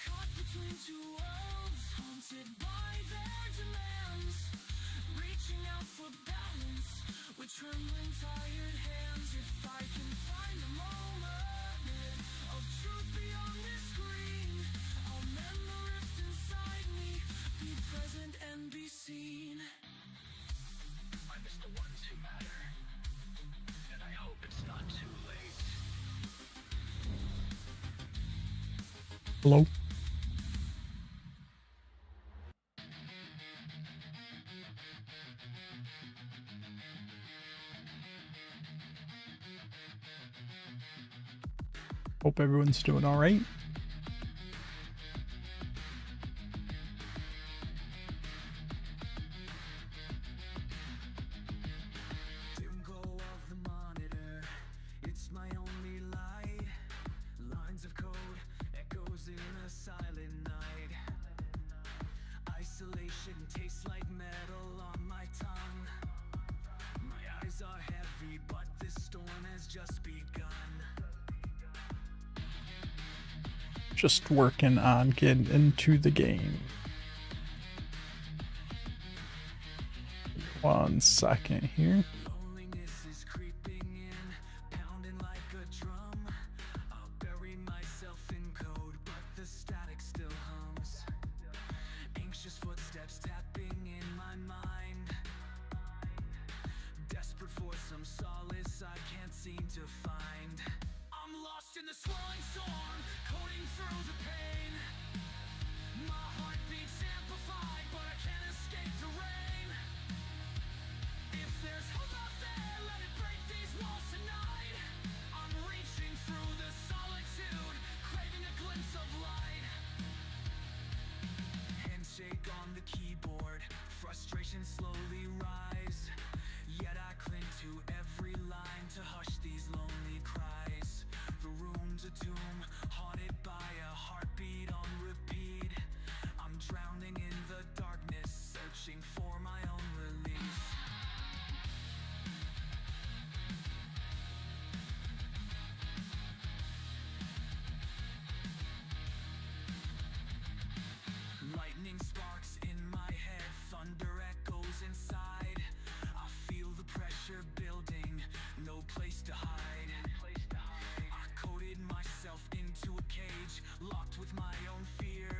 caught between two worlds, haunted by their demands, reaching out for balance with trembling, tired hands. If I can find a moment of truth beyond this screen, I'll mend the rift inside me, be present and be seen. I miss the ones who matter, and I hope it's not too late. Hello? Hope everyone's doing all right. Dim glow of the monitor, it's my only light. Lines of code, echoes in a silent night. Isolation tastes like metal on my tongue. My eyes are heavy, but this storm has just begun. Just working on getting into the game. 1 second here. Loneliness is creeping in, pounding like a drum. I'll bury myself in code, but the static still hums. Anxious footsteps tapping in my mind. Desperate for some solace I can't seem to find. I'm lost in the swirling storm, coding through the pain. My heartbeat's amplified, but I can't escape the rain. If there's hope out there, let it break these walls tonight. I'm reaching through the solitude, craving a glimpse of light. Handshake on the keyboard, frustration slowly rise. Yet I cling to every line to hush these lonely cries. The room's a tomb, haunted by a heartbeat on repeat. I'm drowning in the darkness, searching for my own release. Lightning sparks in my head, thunder echoes inside. I feel the pressure building, no place to hide. I coded myself into a cage, locked with my own fear.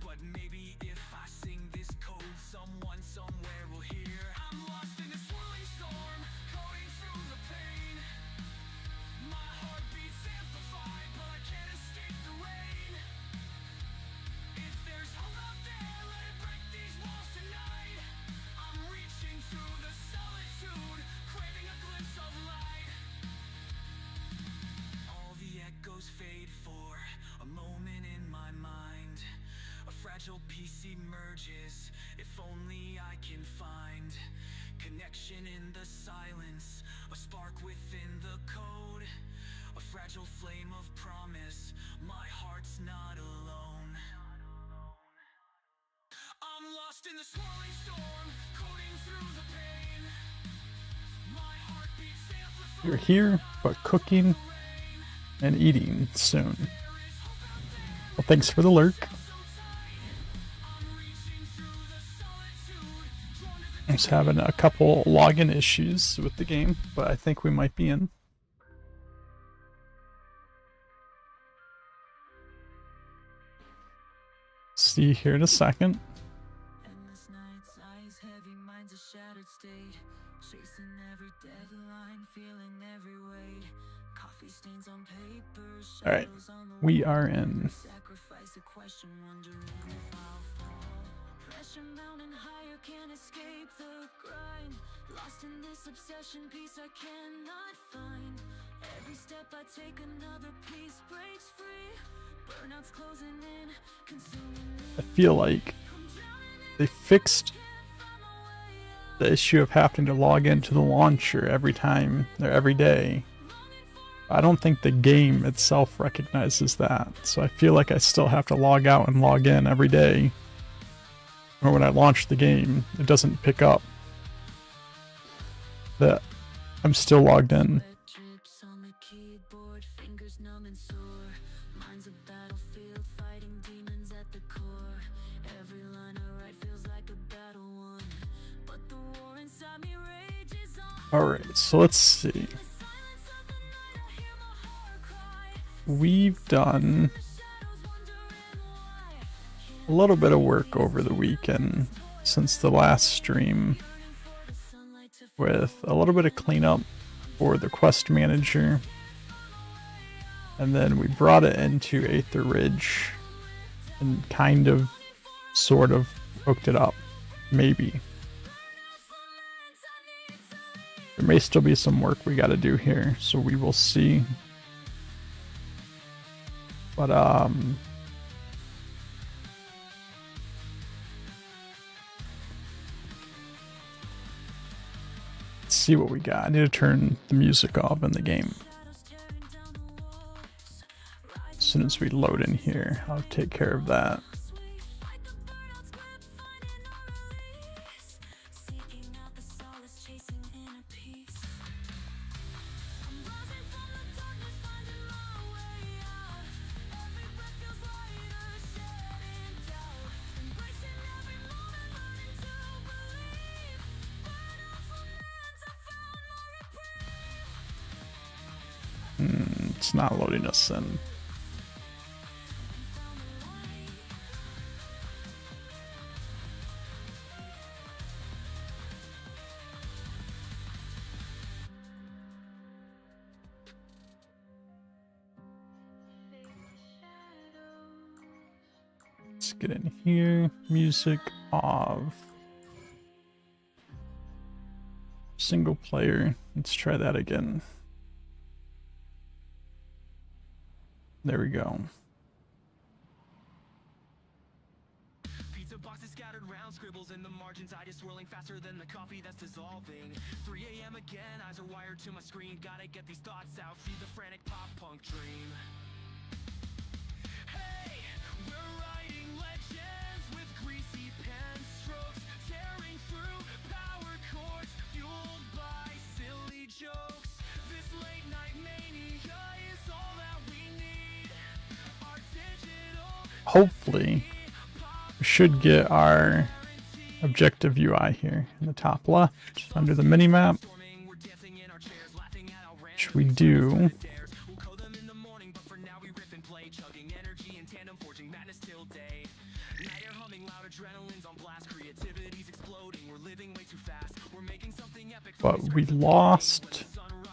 But maybe if I sing this code, someone somewhere will hear. I'm lost in a swirling storm, coding through the pain. My heartbeat's amplified, but I can't escape the rain. If there's hope out there, let it break these walls tonight. I'm reaching through the solitude, craving a glimpse of light. All the echoes fade for a moment in my mind. A fragile piece emerges, if only I can find connection in the silence, a spark within the code, a fragile flame of promise. My heart's not alone. I'm lost in the swirling storm, coding through the pain. My heartbeat's amplified. You're here, but cooking and eating soon. Well, thanks for the lurk. I'm just having a couple login issues with the game, but I think we might be in. See you here in a second. Endless nights, eyes heavy, mind's a shattered state. Chasing every deadline, feeling every weight. Coffee stains on paper, All right, shadows on the we wall. are in. Sacrifice a question, wondering if I'll fall. Pressure mounting higher, can't escape the grind. Lost in this obsession, peace I cannot find. Every step I take, another piece breaks free. Burnout's closing in, consuming me. I feel like they fixed the issue of having to log into the launcher every time or every day. I don't think the game itself recognizes that, so I feel like I still have to log out and log in every day. Or when I launch the game, it doesn't pick up that I'm still logged in. Drips on the keyboard, fingers numb coming sore. Mine's a battlefield, fighting demons at the core. Every line I write feels like a battle won, but the war inside me rages on. Alright, so let's see. We've done a little bit of work over the weekend since the last stream with a little bit of cleanup for the quest manager, and then we brought it into Aether Ridge and kind of sort of hooked it up, maybe. There may still be some work we got to do here, so we will see. But let's see what we got. I need to turn the music off in the game. As soon as we load in here, I'll take care of that. It's not loading us in. Let's get in here. Music off. Single player. Let's try that again. There we go. Pizza boxes scattered round, scribbles in the margins, I just swirling faster than the coffee that's dissolving. 3 a.m. again, eyes are wired to my screen. Gotta get these thoughts out, feed the frantic pop punk dream. Hey, we're writing legends with greasy pen strokes, tearing through power chords, fueled by silly jokes. This late night mania is all that we need. Our digital Hopefully, we should get our objective UI here in the top left under the minimap, which we do. But we lost.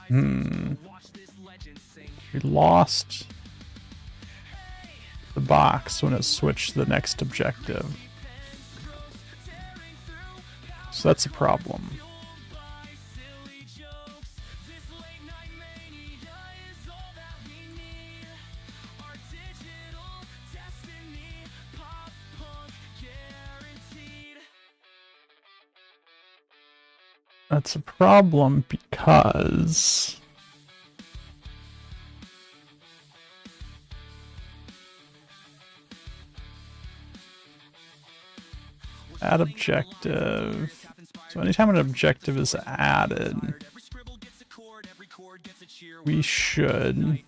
We lost the box when it switched to the next objective. So that's a problem. That's a problem because add objective. So anytime an objective is added, we should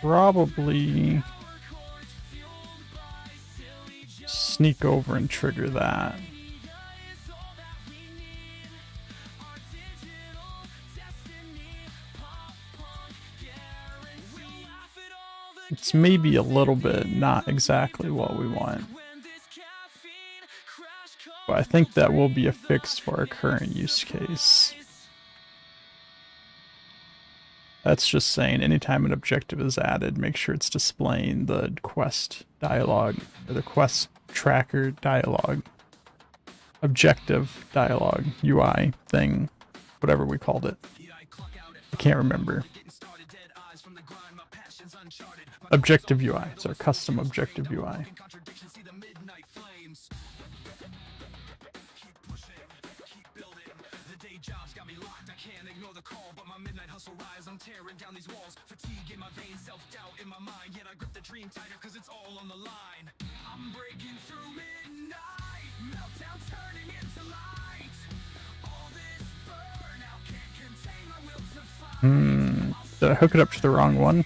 probably sneak over and trigger that. It's maybe a little bit not exactly what we want, but I think that will be a fix for our current use case. That's just saying anytime an objective is added, make sure it's displaying the quest dialogue or the quest tracker dialogue, objective dialogue, UI thing, whatever we called it. I can't remember. Objective UI. It's our custom objective UI. Tearing down these walls, fatigue in my veins, self-doubt in my mind, yet I grip the dream tighter cause it's all on the line. I'm breaking through midnight, meltdown turning into light. Did I hook it up to the wrong one?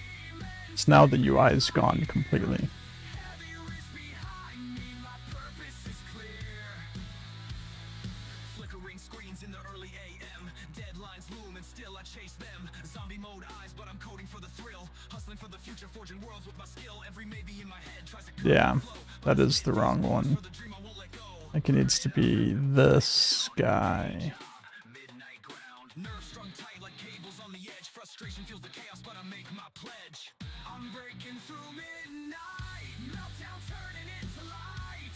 So now the UI is gone completely. Flickering screens in the early AM. Deadlines loom and still I chase them. Zombie mode eyes, but I'm coding for the thrill. Hustling for the future, forging worlds with my skill. Every maybe in my head tries to Yeah, that is the wrong one. I think it needs to be this guy. Midnight ground. Nerves strung tight like cables on the edge. Frustration fuels the chaos, but I make my pledge. I'm breaking through midnight. Meltdown turning into light.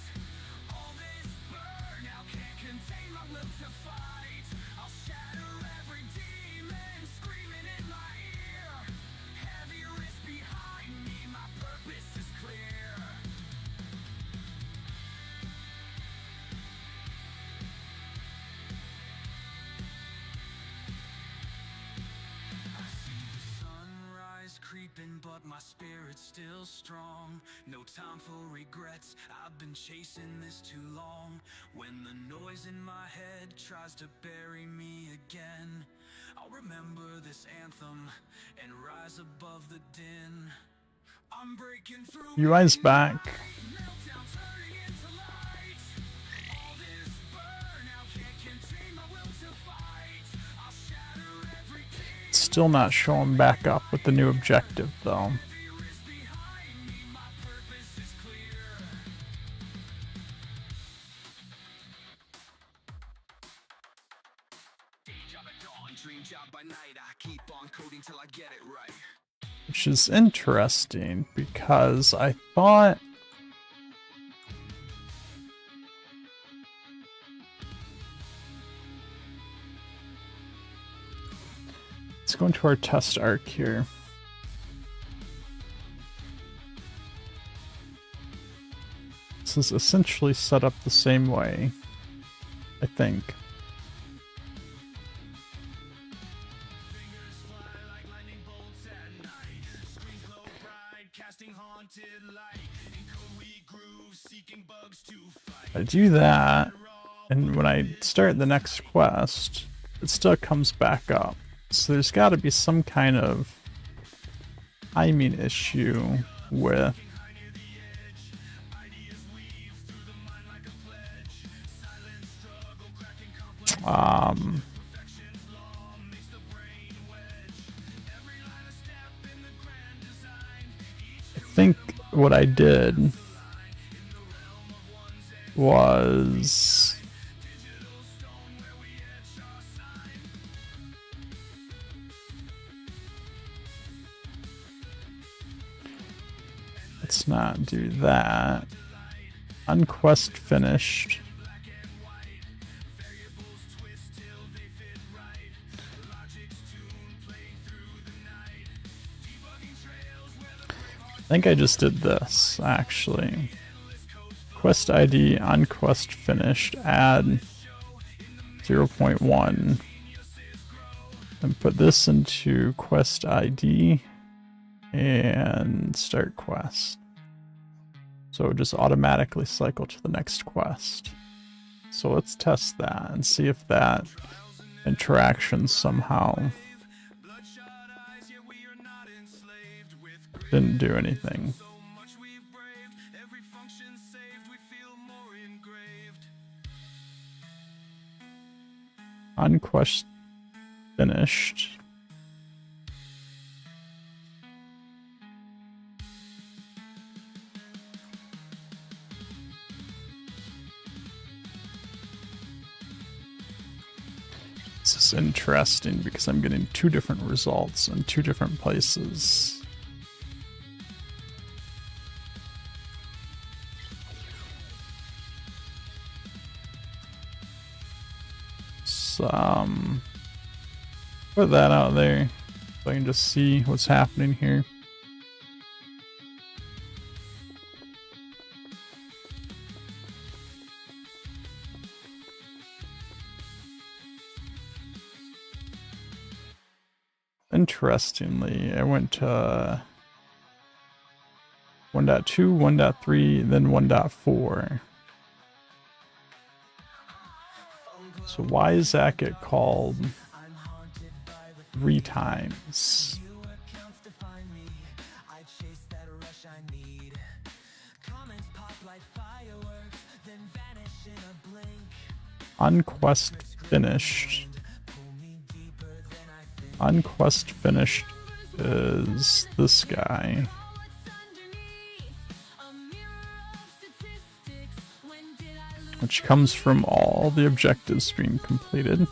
All this burnout can't contain my will to fight. I'll shatter every demon screaming in my ear. Heavy wrist behind me, my purpose is clear. Sunrise creeping, but my spirit's still strong. No time for regrets, I've been chasing this too long. When the noise in my head tries to bury me again, I'll remember this anthem and rise above the din. I'm breaking through. UI's back. Meltdown turning into light. All this burnout can't contain my will to fight. I'll shatter every demon. Still not showing back up with the new objective though. Wrist behind me, my purpose is clear. Day job at dawn, dream job by night. I keep on coding till I get it right. Which is interesting because I thought let's go into our test arc here. This is essentially set up the same way, I think. Fingers fly like lightning bolts at night. Screens low pride, casting haunted light. In code we groove, seeking bugs to fight. I do that, and when I start the next quest, it still comes back up. So there's got to be some kind of timing issue with I think what I did was let's not do that. Unquest finished. I think I just did this, actually. Quest ID, unquest finished, add 0.1. And put this into quest ID and start quest. So it would just automatically cycle to the next quest. So let's test that and see if that interaction somehow didn't do anything. Unquest finished. This is interesting because I'm getting two different results in two different places. Put that out there so I can just see what's happening here. Interestingly, I went to 1.2, 1.3, then 1.4. So why does that get called 3 times. Unquest finished. Unquest finished is this guy. Which comes from all the objectives being completed.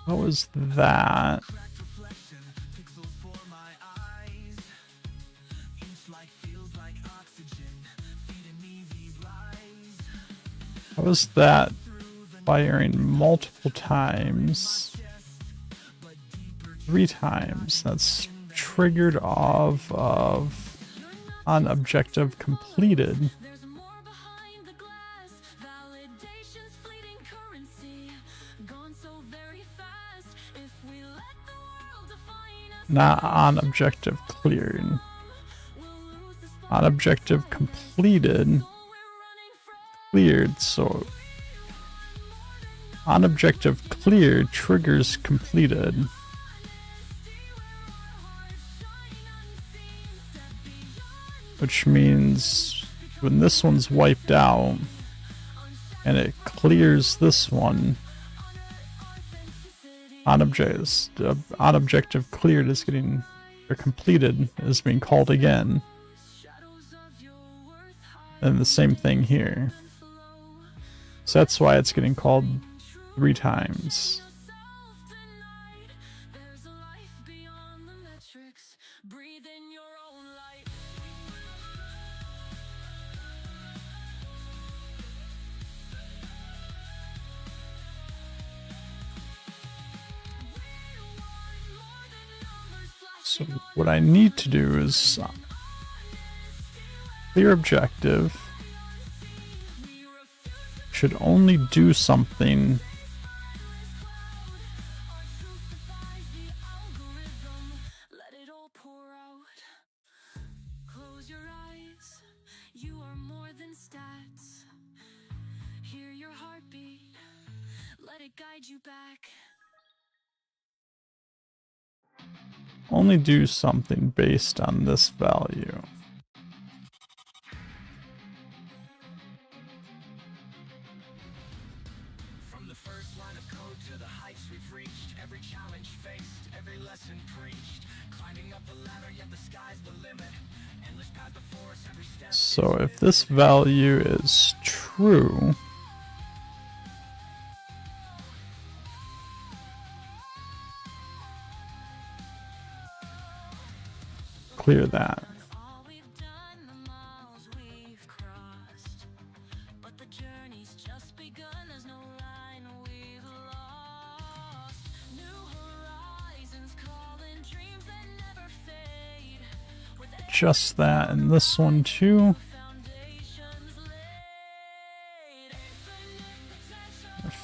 What was that? How was that firing multiple times? 3 times. That's triggered off of on objective completed. Not on objective cleared. On objective completed. Cleared, so on objective cleared triggers completed. Which means when this one's wiped out and it clears this one, on objective cleared is getting, or completed is being called again. And the same thing here. So that's why it's getting called 3 times. So what I need to do is clear objective. Should only do something only do something based on this value. From the first line of code to the heights we've reached, every challenge faced, every lesson preached, climbing up the ladder, yet the sky's the limit. Endless path before us, every step. So if this value is true, clear that. Just that, and this one too.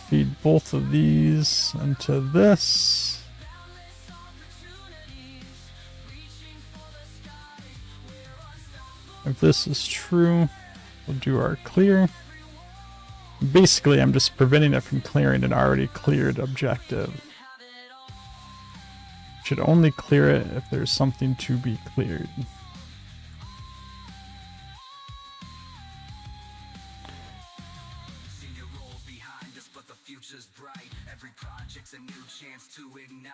Feed both of these into this. If this is true, we'll do our clear. Basically, I'm just preventing it from clearing an already cleared objective. Should only clear it if there's something to be cleared. Every project's a new chance to ignite.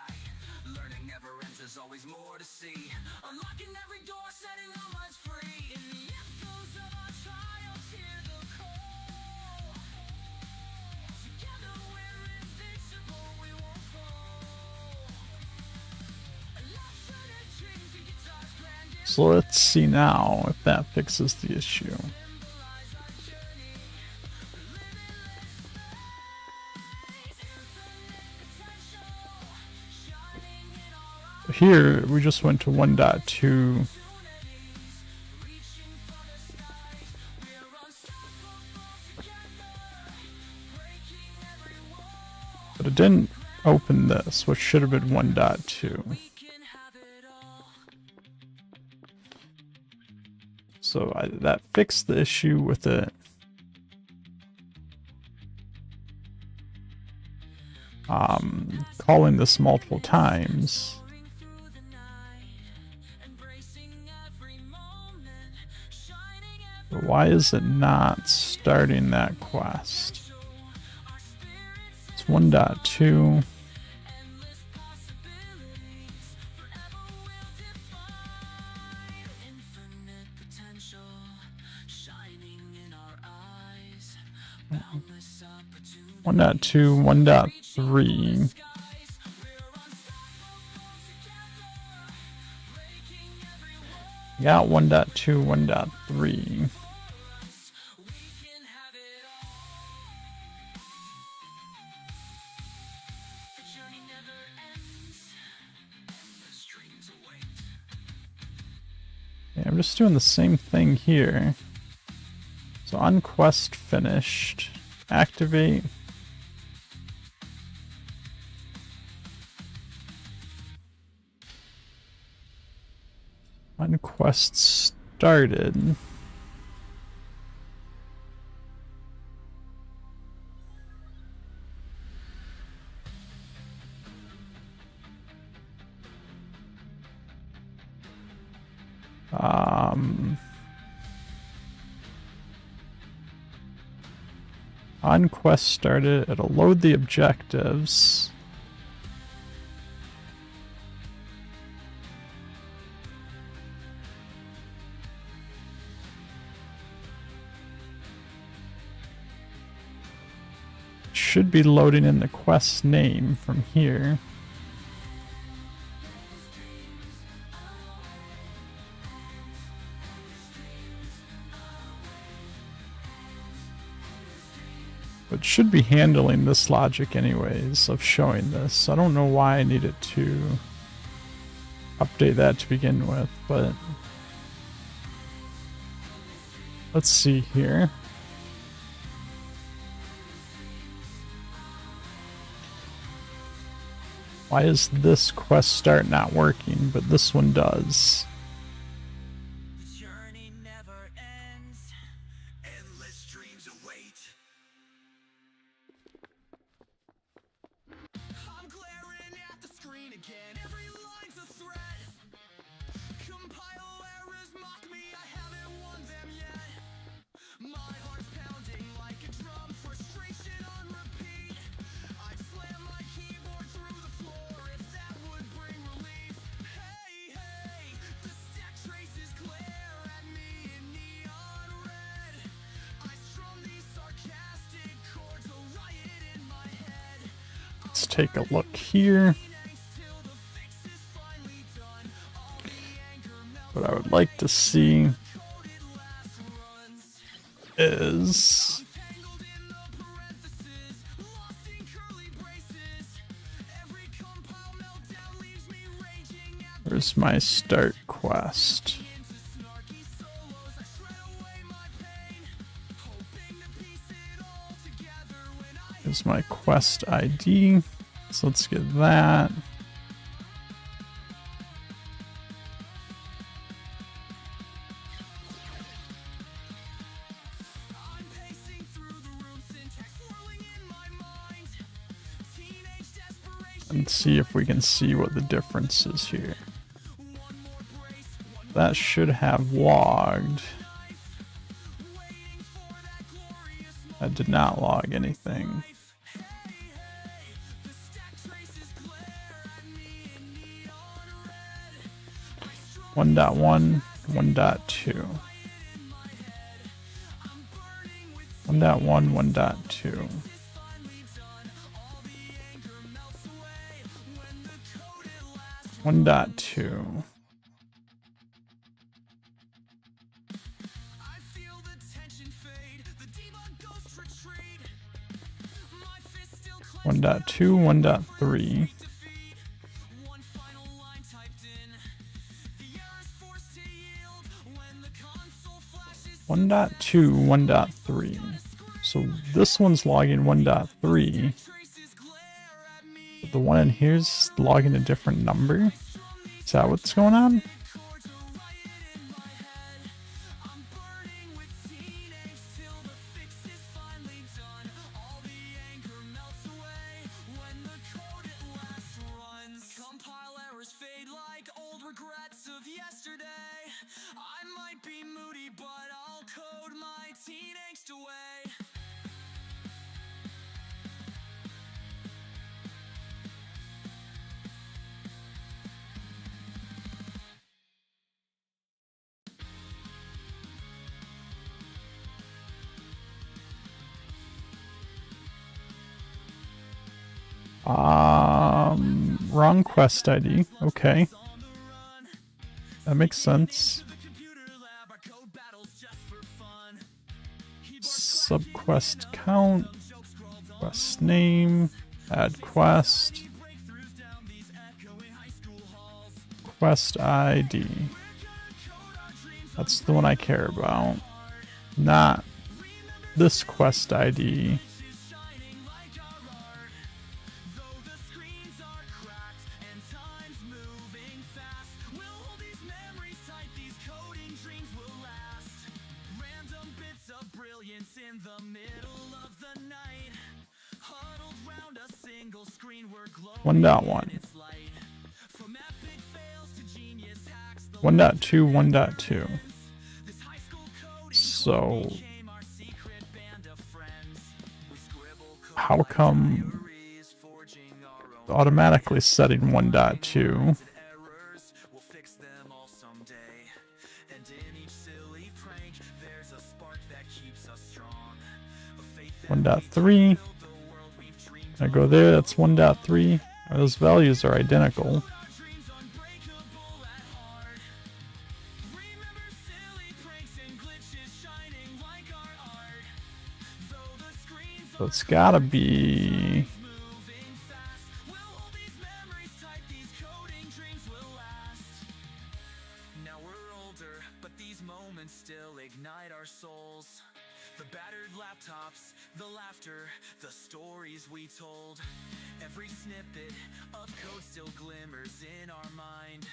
Learning never ends, there's always more to see. Unlocking every door, setting our minds free. In the echoes of our trials, hear the call. Together we're invincible, we won't fall. So let's see now if that fixes the issue. Here we just went to 1.2. But it didn't open this, which should have been 1.2. So that fixed the issue with it. Calling this multiple times. But why is it not starting that quest? It's 1.2. One dot 1.3. Got 1.2, 1.3. Yeah, I'm just doing the same thing here. So on quest finished, activate. On quest started. On quest started, it'll load the objectives. Should be loading in the quest name from here. But should be handling this logic anyways of showing this. I don't know why I needed to update that to begin with, but let's see here. Why is this quest start not working, but this one does? The journey never ends. Endless dreams await. I'm glaring at the screen again. Every line's a threat. Compile errors mock me. I haven't won them yet. My heart's pounding like a drum. Frustration on repeat. I'd slam my keyboard through the floor if that would bring relief. Hey, hey, the stack traces glare at me in neon red. I strum these sarcastic chords, a riot in my head. Let's take a look here. What I would like to see is where's my start quest? Here's my quest ID. So let's get that. And see if we can see what the difference is here. That should have logged. That did not log anything. 1.1, 1.2. 1.1, 1.2. One dot two. One dot two, 1.3. 1.2, 1.3. So this one's logging 1.3. But the one in here's logging a different number. Is that what's going on? Wrong quest ID. Okay. That makes sense. Subquest count. Quest name. Add quest. Quest ID. That's the one I care about. Not this quest ID. In the middle of the night, huddled round a single screen, we're glowing 1.1. in its light. From epic fails to genius hacks, the 1.2, 1.2. this high school code So became our secret band of friends. We scribble code how like come diaries, forging our own automatically setting 1.2? errors. We'll fix them all someday. And in each silly prank, there's a spark that keeps us strong. 1.3. I go there, that's 1.3. Those values are identical. So it's gotta be... Now we're older, but these moments still ignite our souls. The battered laptops, the laughter, the stories we told. Every snippet of code still glimmers in our mind.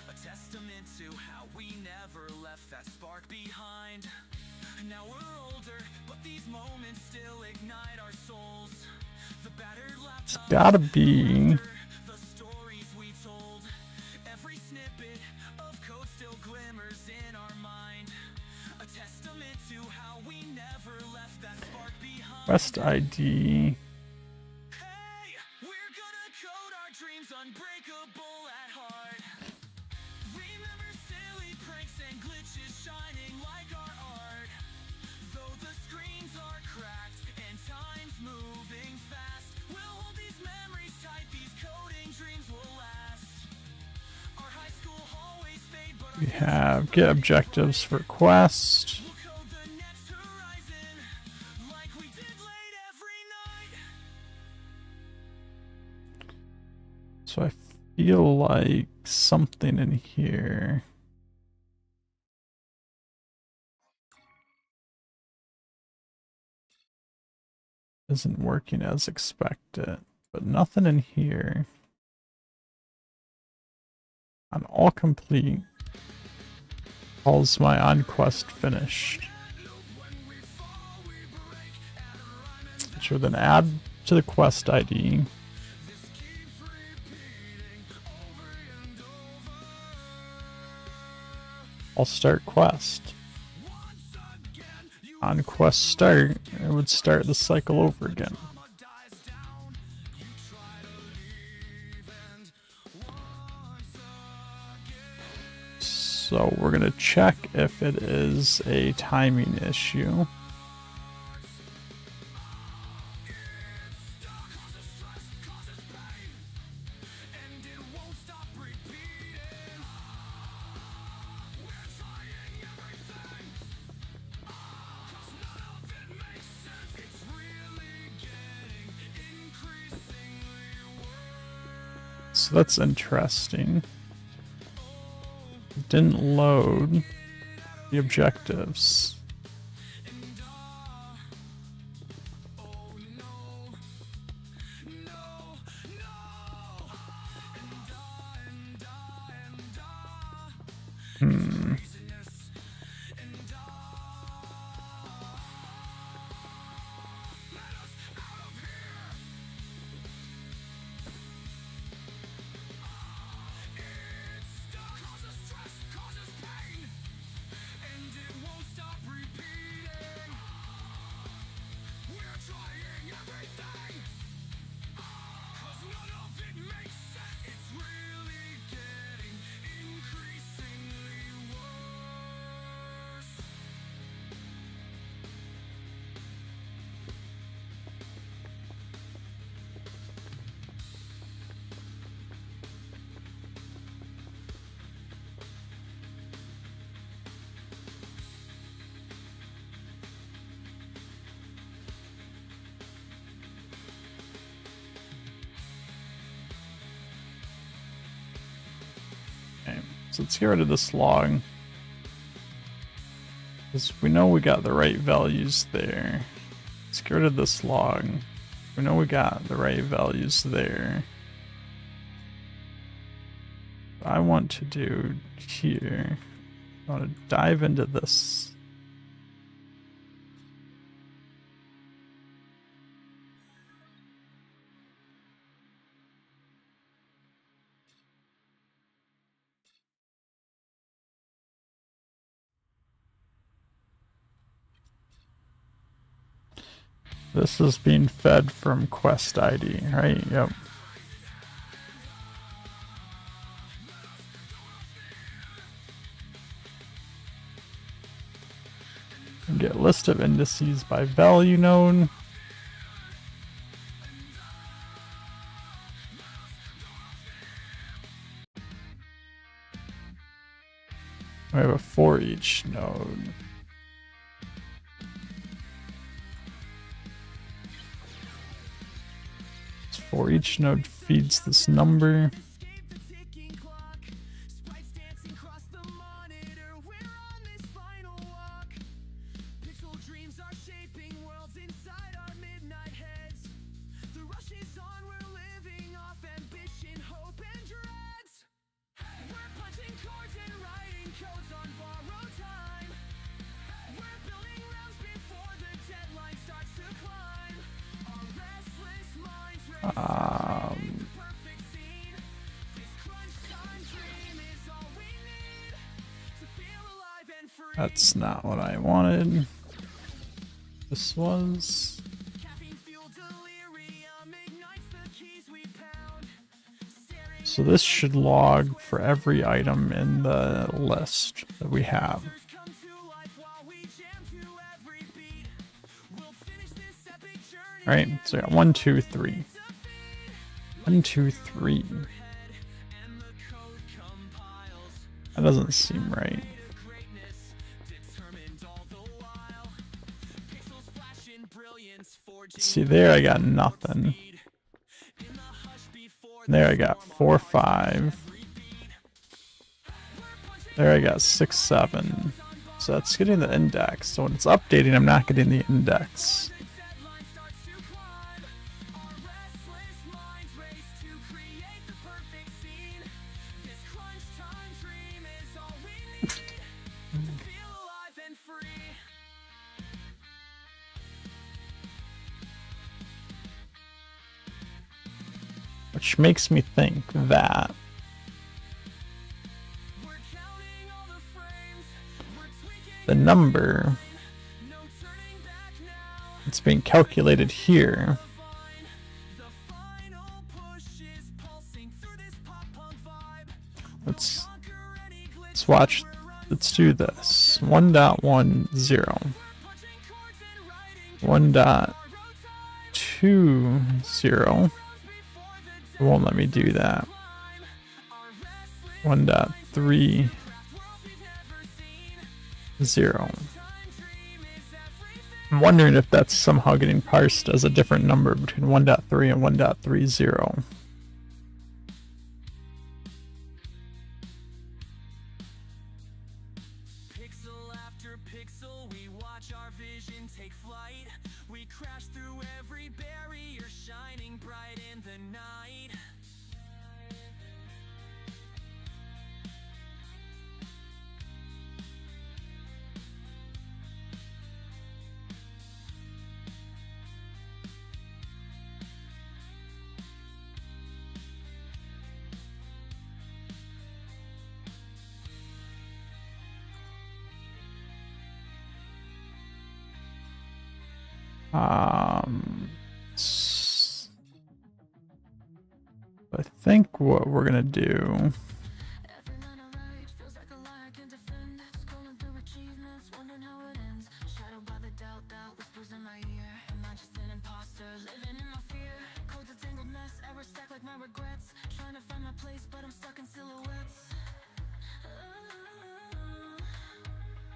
A testament to how we never left that spark behind. Now we're older, but these moments still ignite our souls. The battered laptops, It's gotta be... the stories we told. Every snippet of code still glimmers in our mind. A testament to how we never left that spark behind. Quest ID... Hey, we're gonna code our dreams unbreakable at heart. Remember silly pranks and glitches shining like our art. Though the screens are cracked and time's moving fast, we'll hold these memories tight, these coding dreams will last. Our high school hallways fade, but We have get objectives for quest. we'll code the next horizon like we did late every night. So I feel like something in here isn't working as expected, but nothing in here. On all complete, calls my on quest finished. Which would then add to the quest ID. I'll start quest. On quest start, it would start the cycle over again. So we're gonna check if it is a timing issue. So that's interesting. It didn't load the objectives. Okay, so let's get rid of this log. Because we know we got the right values there. Let's get rid of this log. We know we got the right values there. What I want to do here, I want to dive into this. This is being fed from quest ID, right? Yep. And get list of indices by value node. We have a for each node. For each node feeds this number. That's not what I wanted. This was. So this should log for every item in the list that we have. Alright, so I got 1, 2, 3. 1, 2, 3. That doesn't seem right. See, there I got nothing. There I got 4, 5. There I got 6, 7. So that's getting the index. So when it's updating, I'm not getting the index. Which makes me think that the number that's being calculated here let's watch, let's do this. 1.10 1.20. It won't let me do that. 1.30. I'm wondering if that's somehow getting parsed as a different number between 1.3 and 1.30. Pixel after pixel, we watch our vision take flight. We crash through every barrier, shining bright in the night. I think what we're gonna do.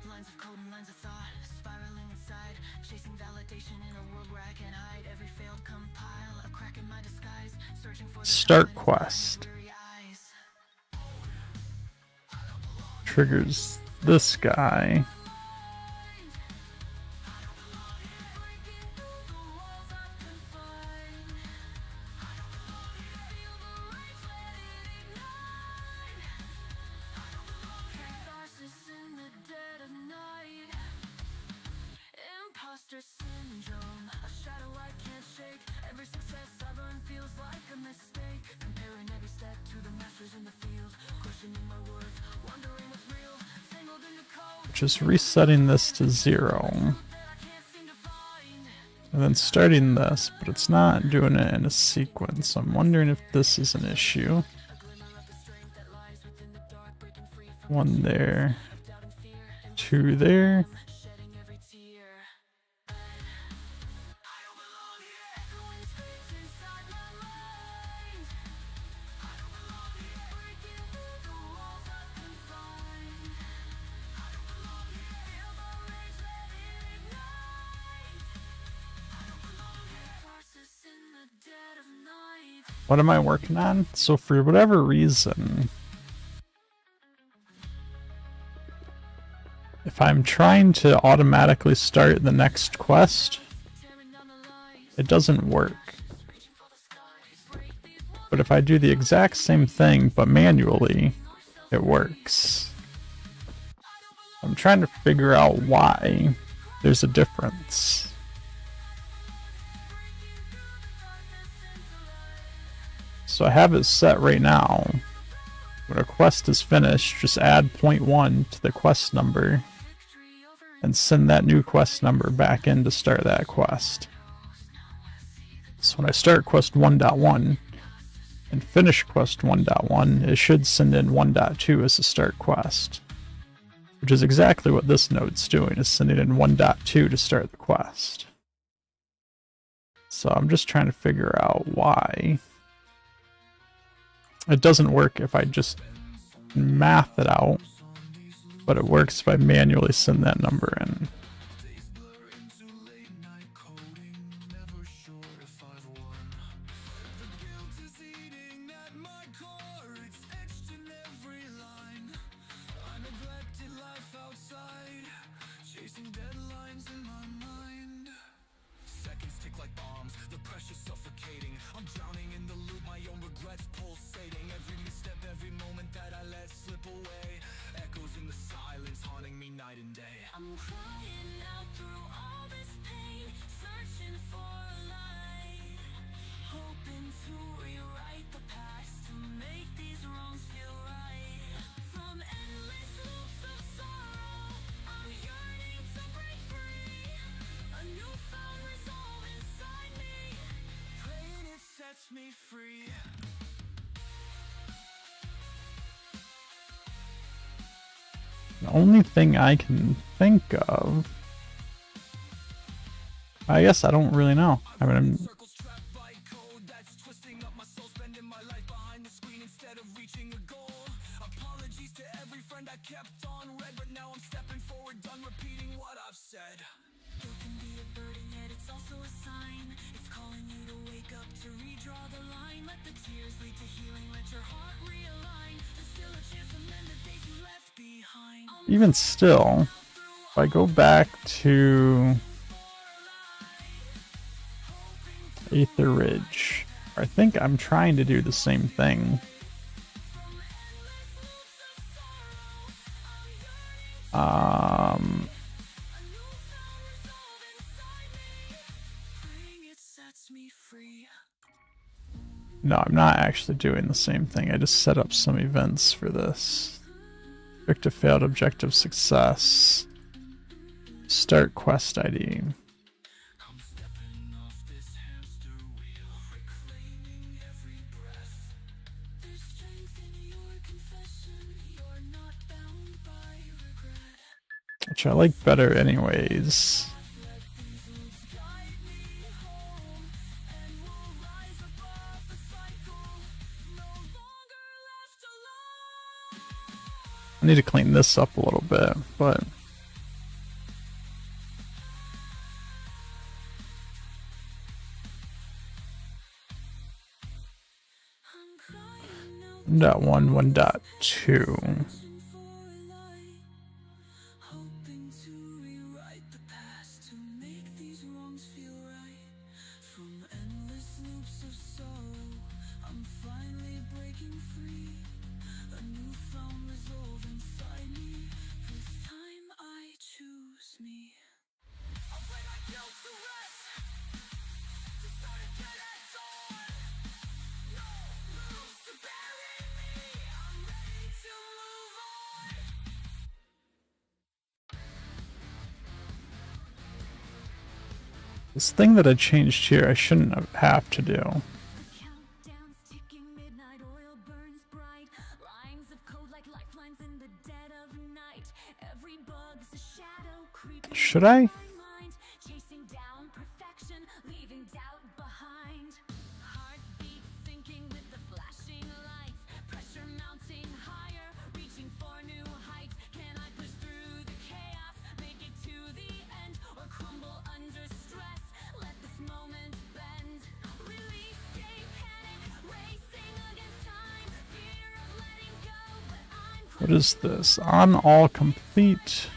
Lines of code and lines of thought, spiraling inside, chasing validation in a world where I can hide every failed compile, a crack in my disguise, searching for the Start quest. Triggers this guy. Syndrome, a shadow I can't shake. Every success I burn feels like a mistake. Comparing every step to the masters in the field, questioning my worth, wondering what's real. Tangled in the code, Just resetting this to 0. And then starting this, but it's not doing it in a sequence. I'm wondering if this is an issue. 1 there, 2 there. What am I working on? So for whatever reason, if I'm trying to automatically start the next quest, it doesn't work. But if I do the exact same thing but manually, it works. I'm trying to figure out why there's a difference. So I have it set right now. When a quest is finished, just add 0.1 to the quest number and send that new quest number back in to start that quest. So when I start quest 1.1 and finish quest 1.1, it should send in 1.2 as a start quest, which is exactly what this node's doing, is sending in 1.2 to start the quest. So I'm just trying to figure out why. It doesn't work if I just math it out, but it works if I manually send that number in. I'm crying out through all this pain, searching for a light, hoping to rewrite the past, to make these wrongs feel right. From endless loops of sorrow, I'm yearning to break free. A newfound resolve inside me, praying it sets me free. The only thing I can think of, I guess I don't really know. I mean, Apologies to every friend I kept on red, but now I'm stepping forward, done repeating what I've said. It can be a burden, yet it's also a sign. It's calling you to wake up, to redraw the line. Let the tears lead to healing, let your heart realign. There's still a chance to mend the days you left behind. even still, if I go back to Aether Ridge, I think I'm trying to do the same thing. No, I'm not actually doing the same thing. I just set up some events for this. Objective failed, objective success. Start quest ID. which I like better anyways. I need to clean this up a little bit, but .1, 1.2. This thing that I changed here, I shouldn't have to do. Should I? What is this? On all complete.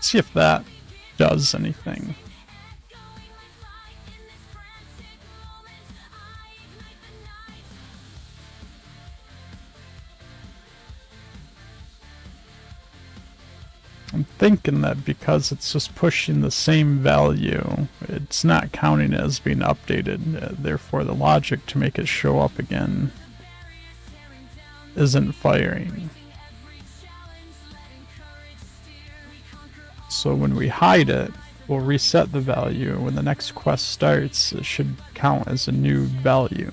See if that does anything. I'm thinking that because it's just pushing the same value, it's not counting it as being updated, therefore the logic to make it show up again isn't firing. So when we hide it, we'll reset the value. When the next quest starts, it should count as a new value.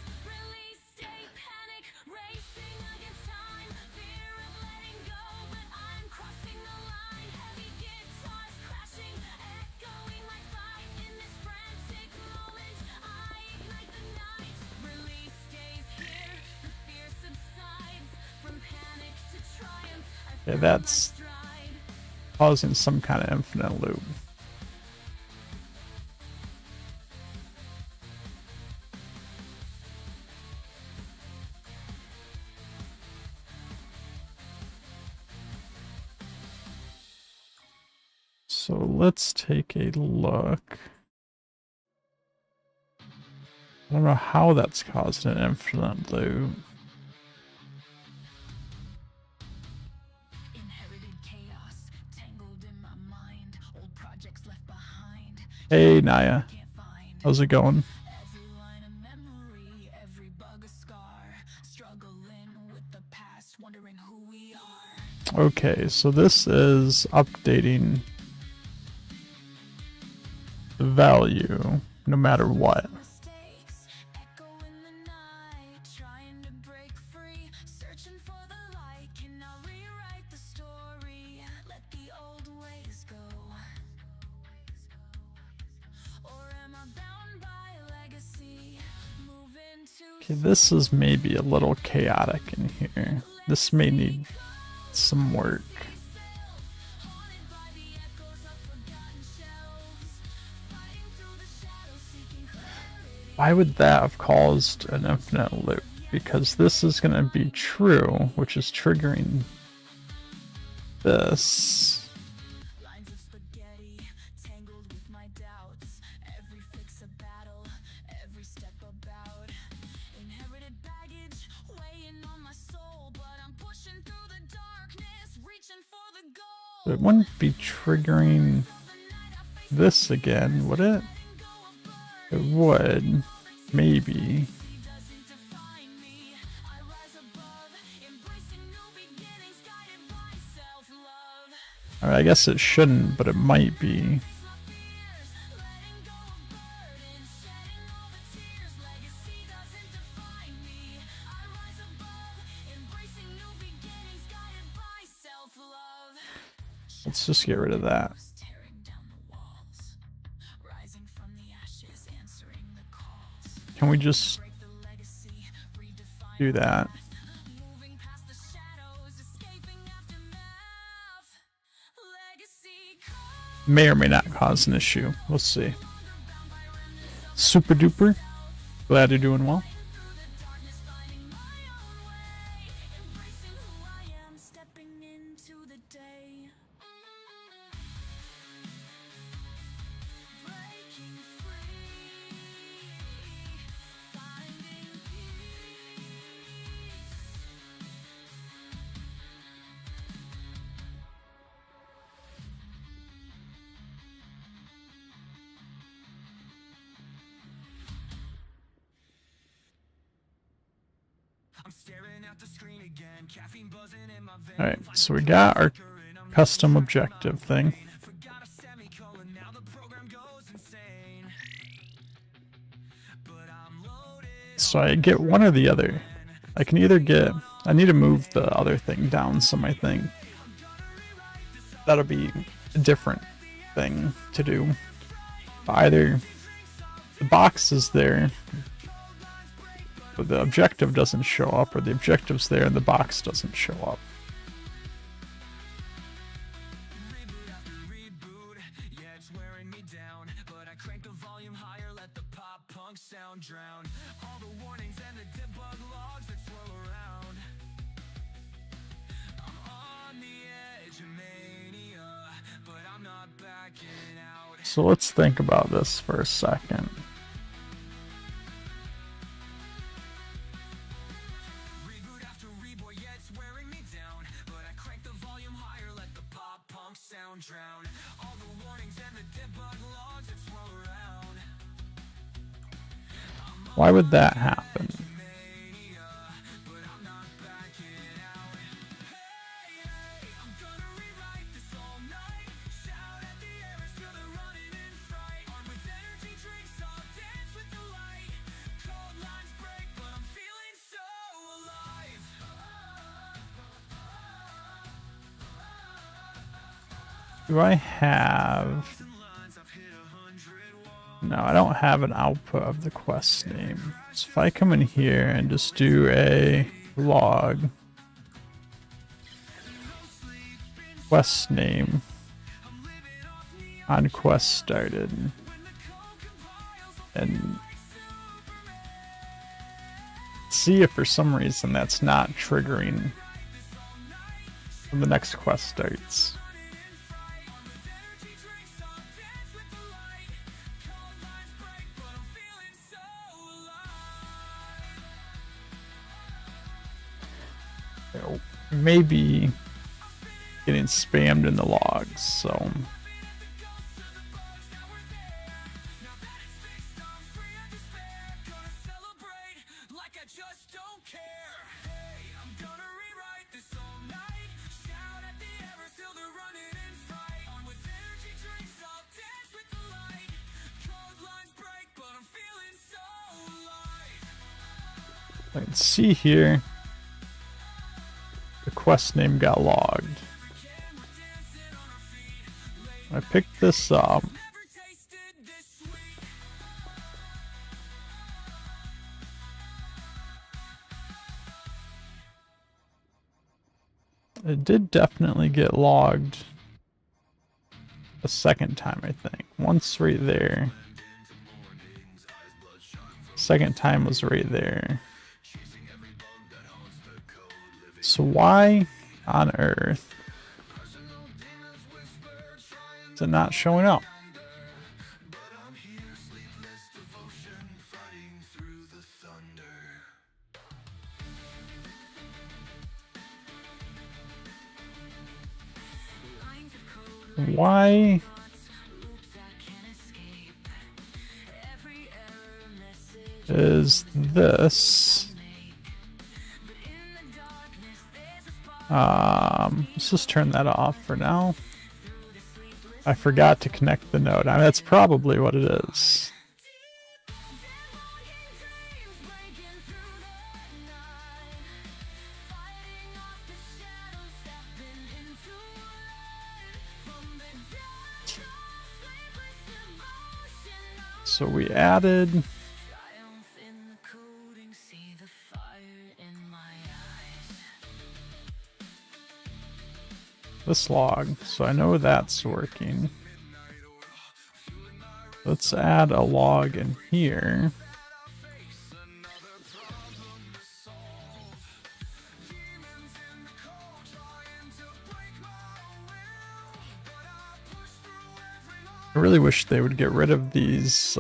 Yeah, that's causing some kind of infinite loop. So let's take a look. I don't know how that's causing an infinite loop. Hey Naya, how's it going? Okay, so this is updating the value no matter what. Okay, this is maybe a little chaotic in here. This may need some work. Why would that have caused an infinite loop? Because this is going to be true, which is triggering this. It wouldn't be triggering this again, would it? It would. Maybe. I mean, I guess it shouldn't, but it might be. Let's just get rid of that. Can we just do that? May or may not cause an issue. We'll see. Super duper. Glad you're doing well. Alright, so we got our custom objective thing. So I get one or the other. I can either get... I need to move the other thing down some, I think. That'll be a different thing to do. Either the box is there, but the objective doesn't show up, or the objective's there and the box doesn't show up. So let's think about this for a second. Why would that happen? Do I have... No, I don't have an output of the quest name. So if I come in here and just do a log quest name on quest started and see if for some reason that's not triggering when the next quest starts. Maybe getting spammed in the logs, so let's see here. The quest name got logged. I picked this up. It did definitely get logged a second time, I think. Once right there. Second time was right there. So why on earth is it not showing up? Why is this? Let's just turn that off for now. I forgot to connect the node. I mean, that's probably what it is. So we added this log, so I know that's working. Let's add a log in here. I really wish they would get rid of these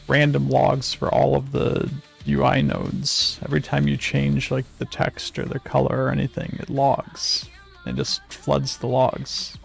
random logs for all of the UI nodes. Every time you change like the text or the color or anything, it logs. It just floods the logs.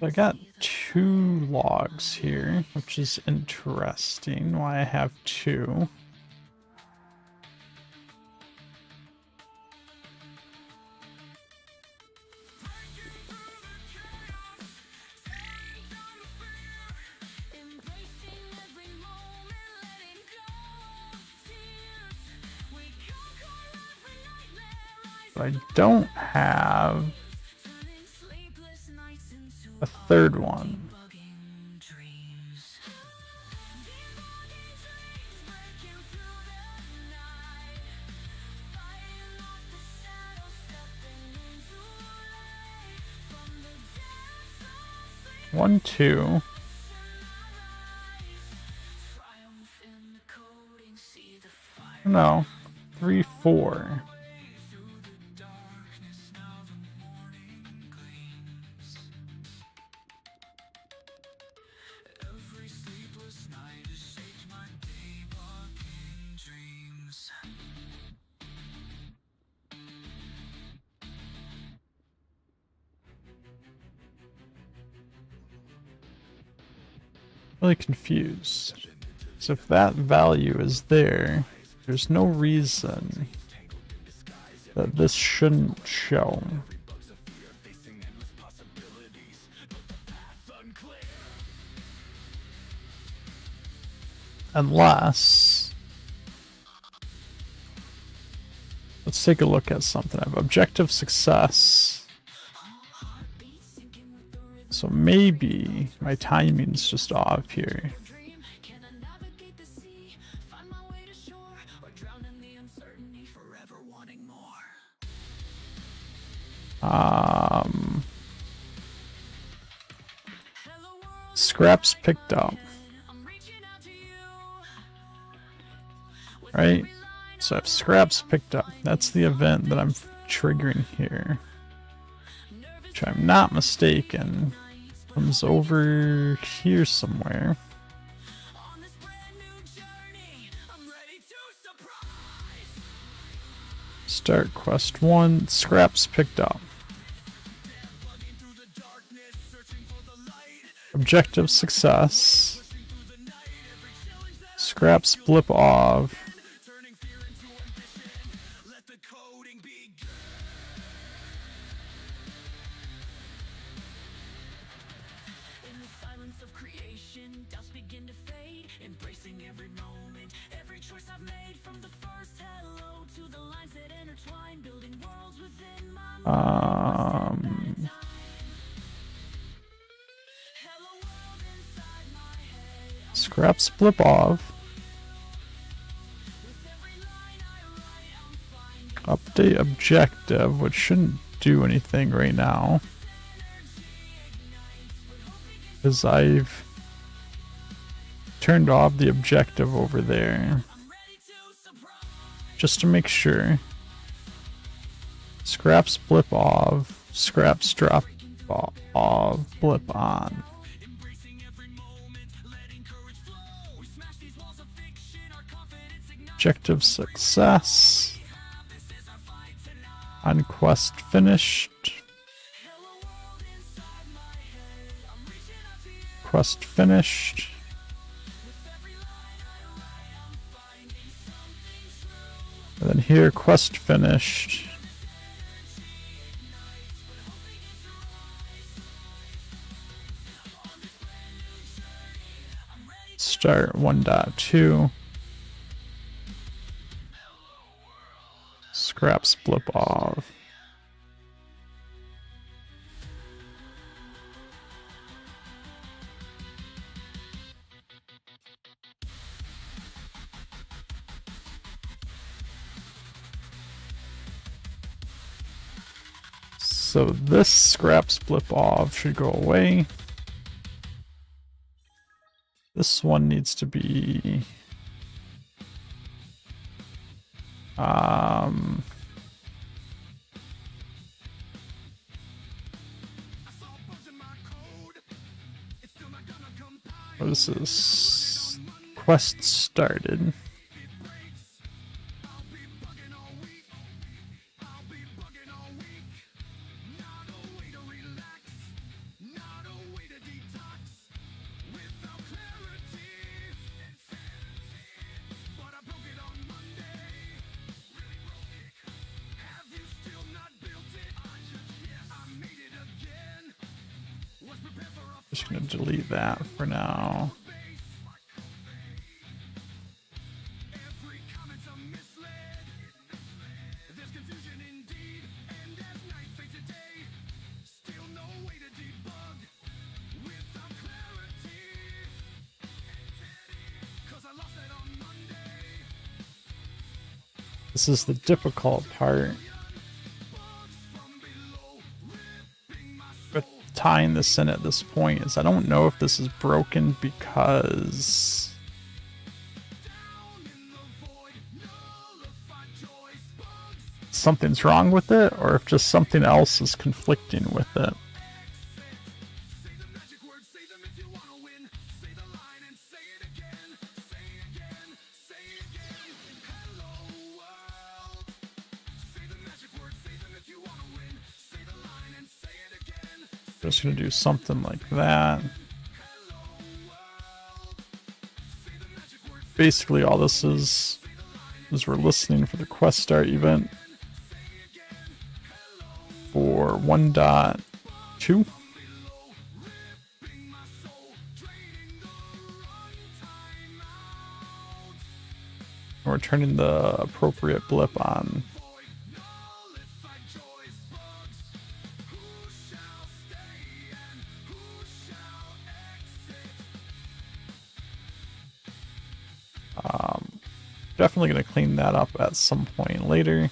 I got 2 logs here, which is interesting. Why I have 2. But I don't have a third one. One, two. No, 3, 4. Really confused. So if that value is there, there's no reason that this shouldn't show. Unless, let's take a look at something. I have objective success. So maybe my timing's just off here. Scraps picked up. Right? So if scraps picked up, that's the event that I'm triggering here. If I'm not mistaken, comes over here somewhere. Start quest 1, scraps picked up. Objective success. Scraps blip off. Scraps blip off. Update objective, which shouldn't do anything right now. Because I've turned off the objective over there. Just to make sure. Scraps blip off, scraps drop off, blip on. Objective success. On quest finished. Quest finished. And then here, quest finished. Start 1.2. Scraps blip off. So this scraps blip off should go away. This one needs to be what is this? Quest started. Just gonna delete that for now. This is the difficult part. But tying this in at this point is I don't know if this is broken because something's wrong with it, or if just something else is conflicting with it. Just gonna do something like that. Basically all this is we're listening for the quest start event for 1.2. And we're turning the appropriate blip on. Definitely going to clean that up at some point later.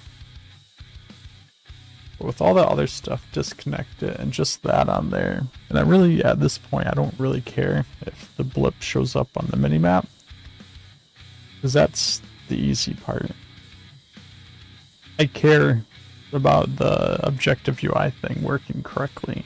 But with all that other stuff disconnected and just that on there, and I really, at this point, I don't really care if the blip shows up on the minimap, because that's the easy part. I care about the objective UI thing working correctly.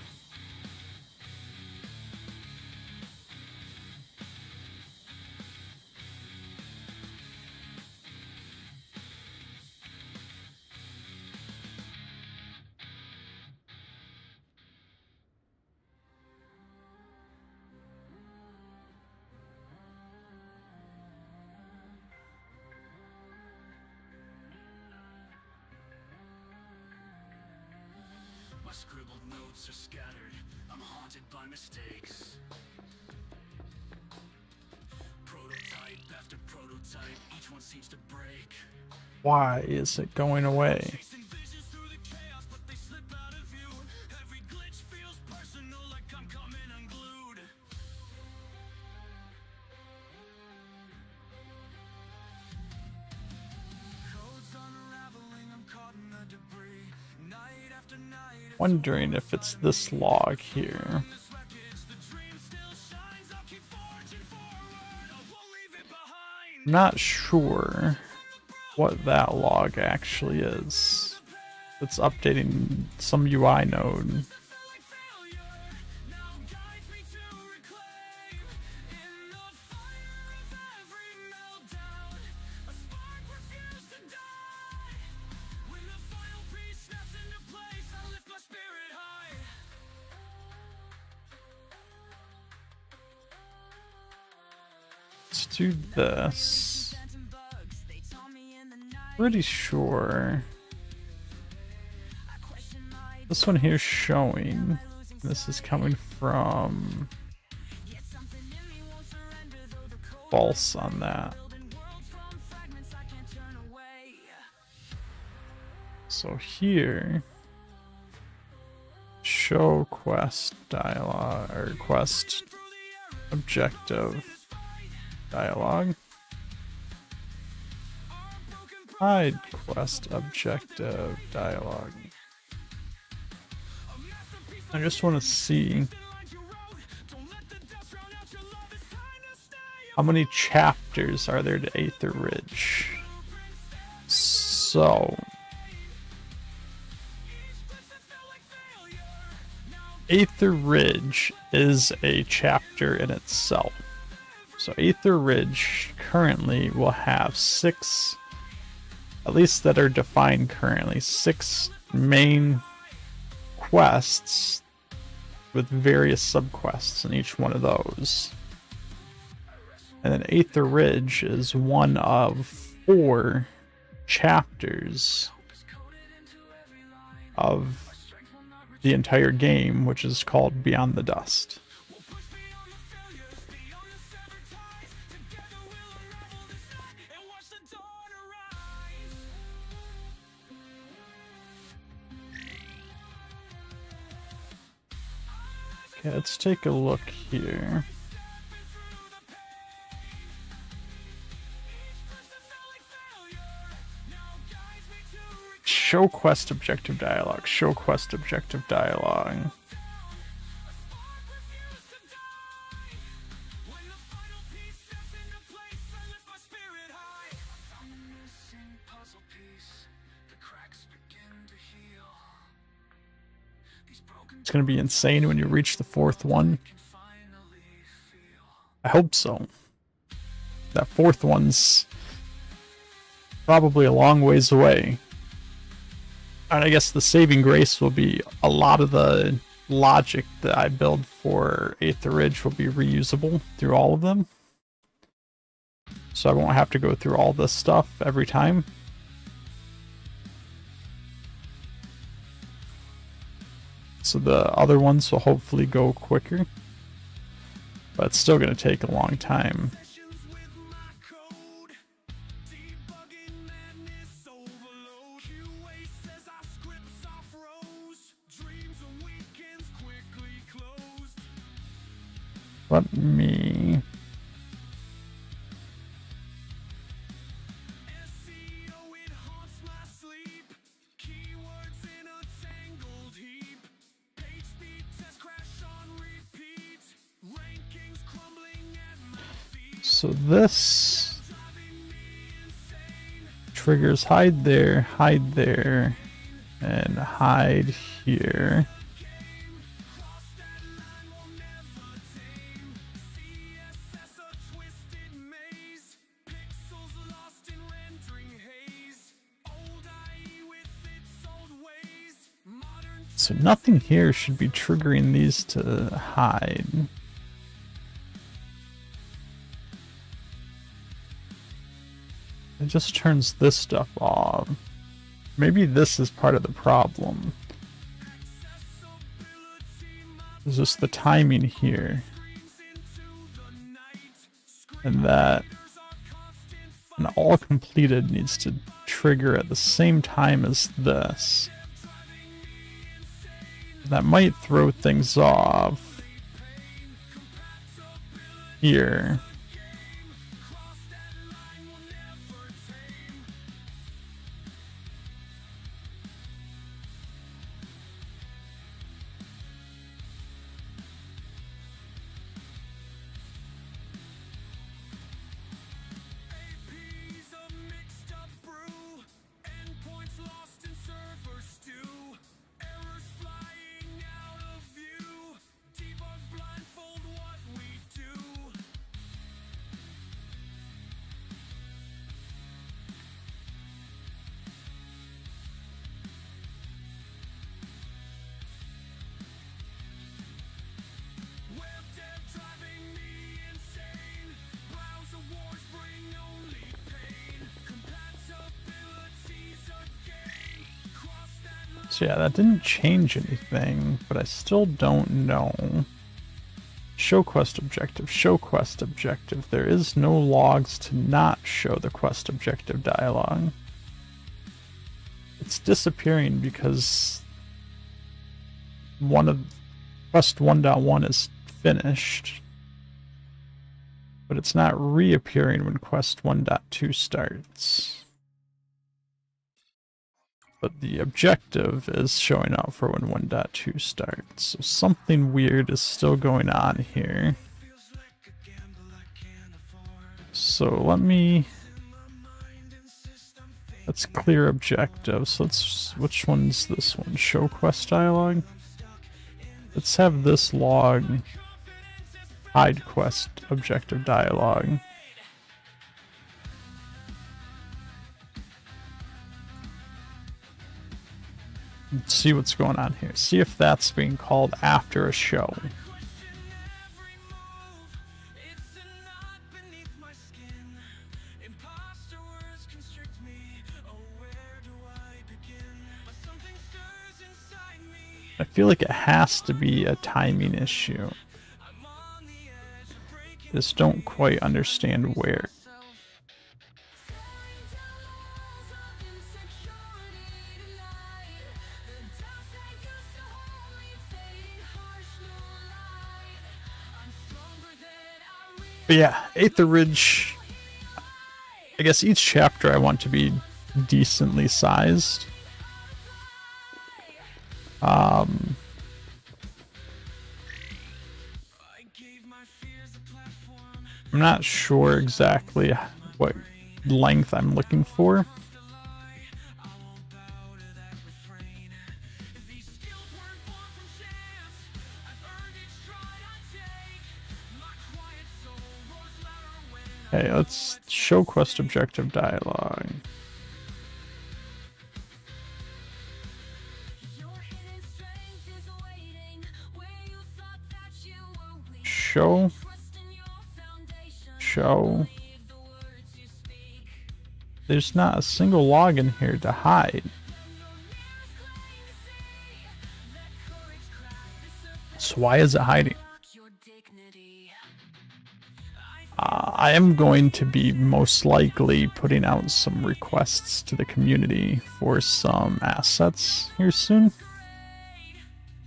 My scribbled notes are scattered. I'm haunted by mistakes. Prototype after prototype, each one seems to break. Why is it going away? Chasing visions through the chaos, but they slip out of view. Every glitch feels personal, like I'm coming unglued. Codes unraveling, I'm caught in Wondering if it's this log here. Not sure what that log actually is. It's updating some UI node. Let's do this. Pretty sure this one here's showing. This is coming from false on that. So here, show quest dialogue or quest objective dialogue. Hide quest objective dialogue. I just want to see how many chapters are there to Aether Ridge. So Aether Ridge is a chapter in itself. So Aether Ridge currently will have 6, at least that are defined currently, 6 main quests with various subquests in each one of those. And then Aether Ridge is one of 4 chapters of the entire game, which is called Beyond the Dust. Okay, let's take a look here. Show quest objective dialogue. Show quest objective dialogue. It's going to be insane when you reach the 4th one. I hope so. That 4th one's probably a long ways away. And I guess the saving grace will be a lot of the logic that I build for Aether Ridge will be reusable through all of them. So I won't have to go through all this stuff every time. So the other ones will hopefully go quicker. But it's still going to take a long time. Let me... So this triggers hide there, and hide here. So nothing here should be triggering these to hide. It just turns this stuff off. Maybe this is part of the problem. It's just the timing here. And that an all completed needs to trigger at the same time as this. That might throw things off here. So yeah, that didn't change anything, but I still don't know. Show quest objective, show quest objective. There is no logs to not show the quest objective dialogue. It's disappearing because one of quest 1.1 is finished, but it's not reappearing when quest 1.2 starts. But the objective is showing up for when 1.2 starts. So something weird is still going on here. So let's clear objectives. Which one's this one? Show quest dialogue? Let's have this log hide quest objective dialogue. Let's see what's going on here. See if that's being called after a show. I feel like it has to be a timing issue. Just don't quite understand where. But yeah, Aether Ridge, I guess each chapter I want to be decently sized. I'm not sure exactly what length I'm looking for. Okay, let's show quest objective dialogue. Show. There's not a single log in here to hide. So why is it hiding? I am going to be most likely putting out some requests to the community for some assets here soon.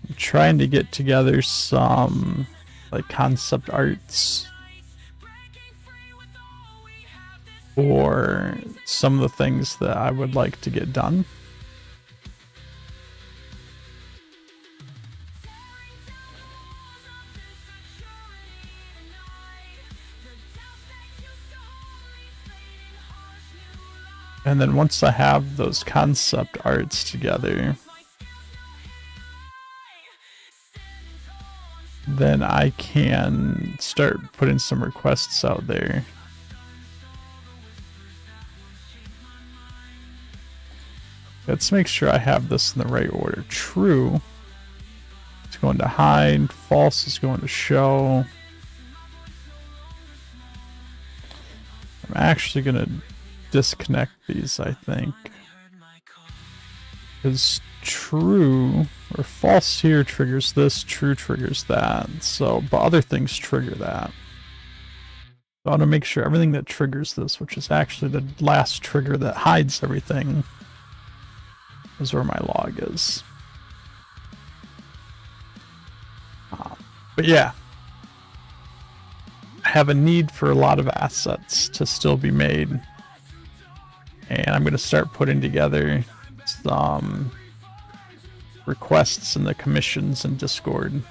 I'm trying to get together some like concept arts for some of the things that I would like to get done. And then once I have those concept arts together, then I can start putting some requests out there. Let's make sure I have this in the right order. True is going to hide, false is going to show. I'm actually going to disconnect these, I think, because true or false here triggers this, true triggers that, so but other things trigger that. So I want to make sure everything that triggers this, which is actually the last trigger that hides everything, is where my log is. But yeah, I have a need for a lot of assets to still be made. And I'm going to start putting together some requests in the commissions in Discord. I'm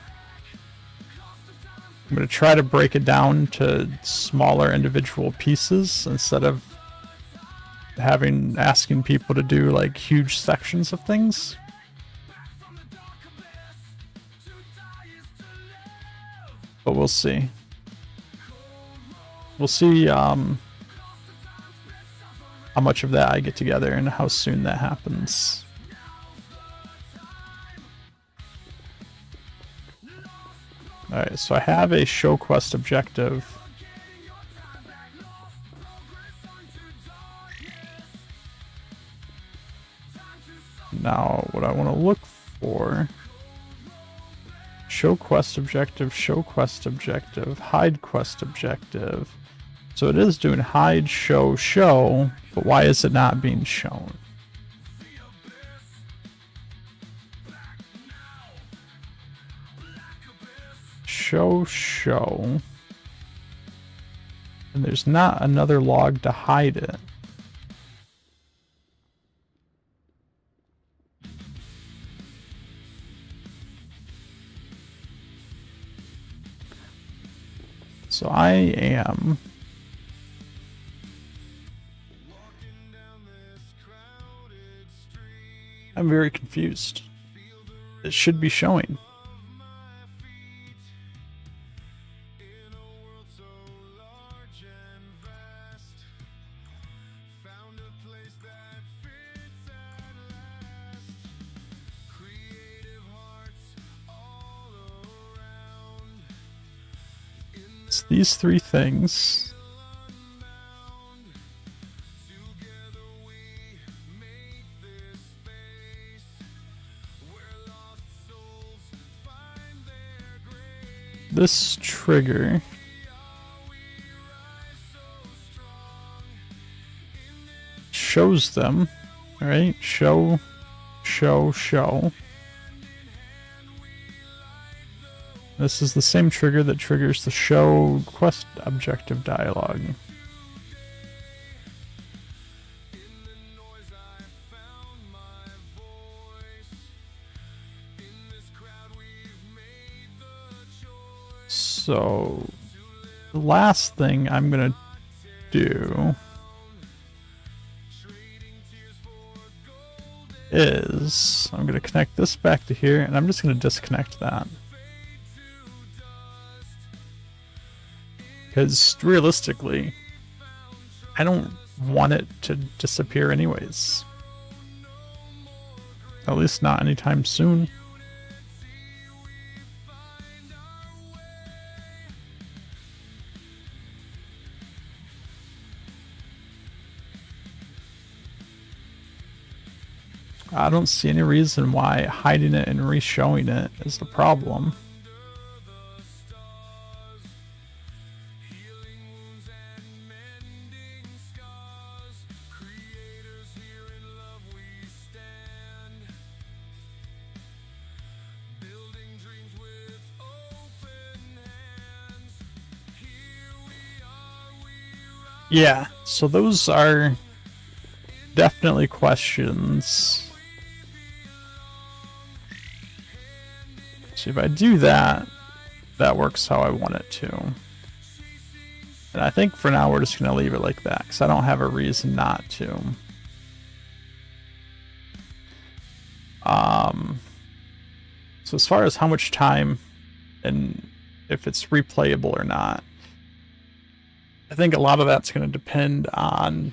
going to try to break it down to smaller individual pieces instead of asking people to do like huge sections of things. But we'll see. We'll see how much of that I get together and how soon that happens. Alright, so I have a show quest objective. Now, what I want to look for, show quest objective, hide quest objective. So it is doing hide, show, but why is it not being shown? Show. And there's not another log to hide it. So I'm very confused. It should be showing. It's these three things. This trigger. Shows them, right? Show. This is the same trigger that triggers the show quest objective dialogue. So the last thing I'm gonna do is I'm gonna connect this back to here, and I'm just gonna disconnect that. Because realistically, I don't want it to disappear anyways. At least not anytime soon. I don't see any reason why hiding it and re-showing it is the problem. Yeah, so those are definitely questions. So if I do that, that works how I want it to. And I think for now we're just going to leave it like that, because I don't have a reason not to. So as far as how much time and if it's replayable or not, I think a lot of that's going to depend on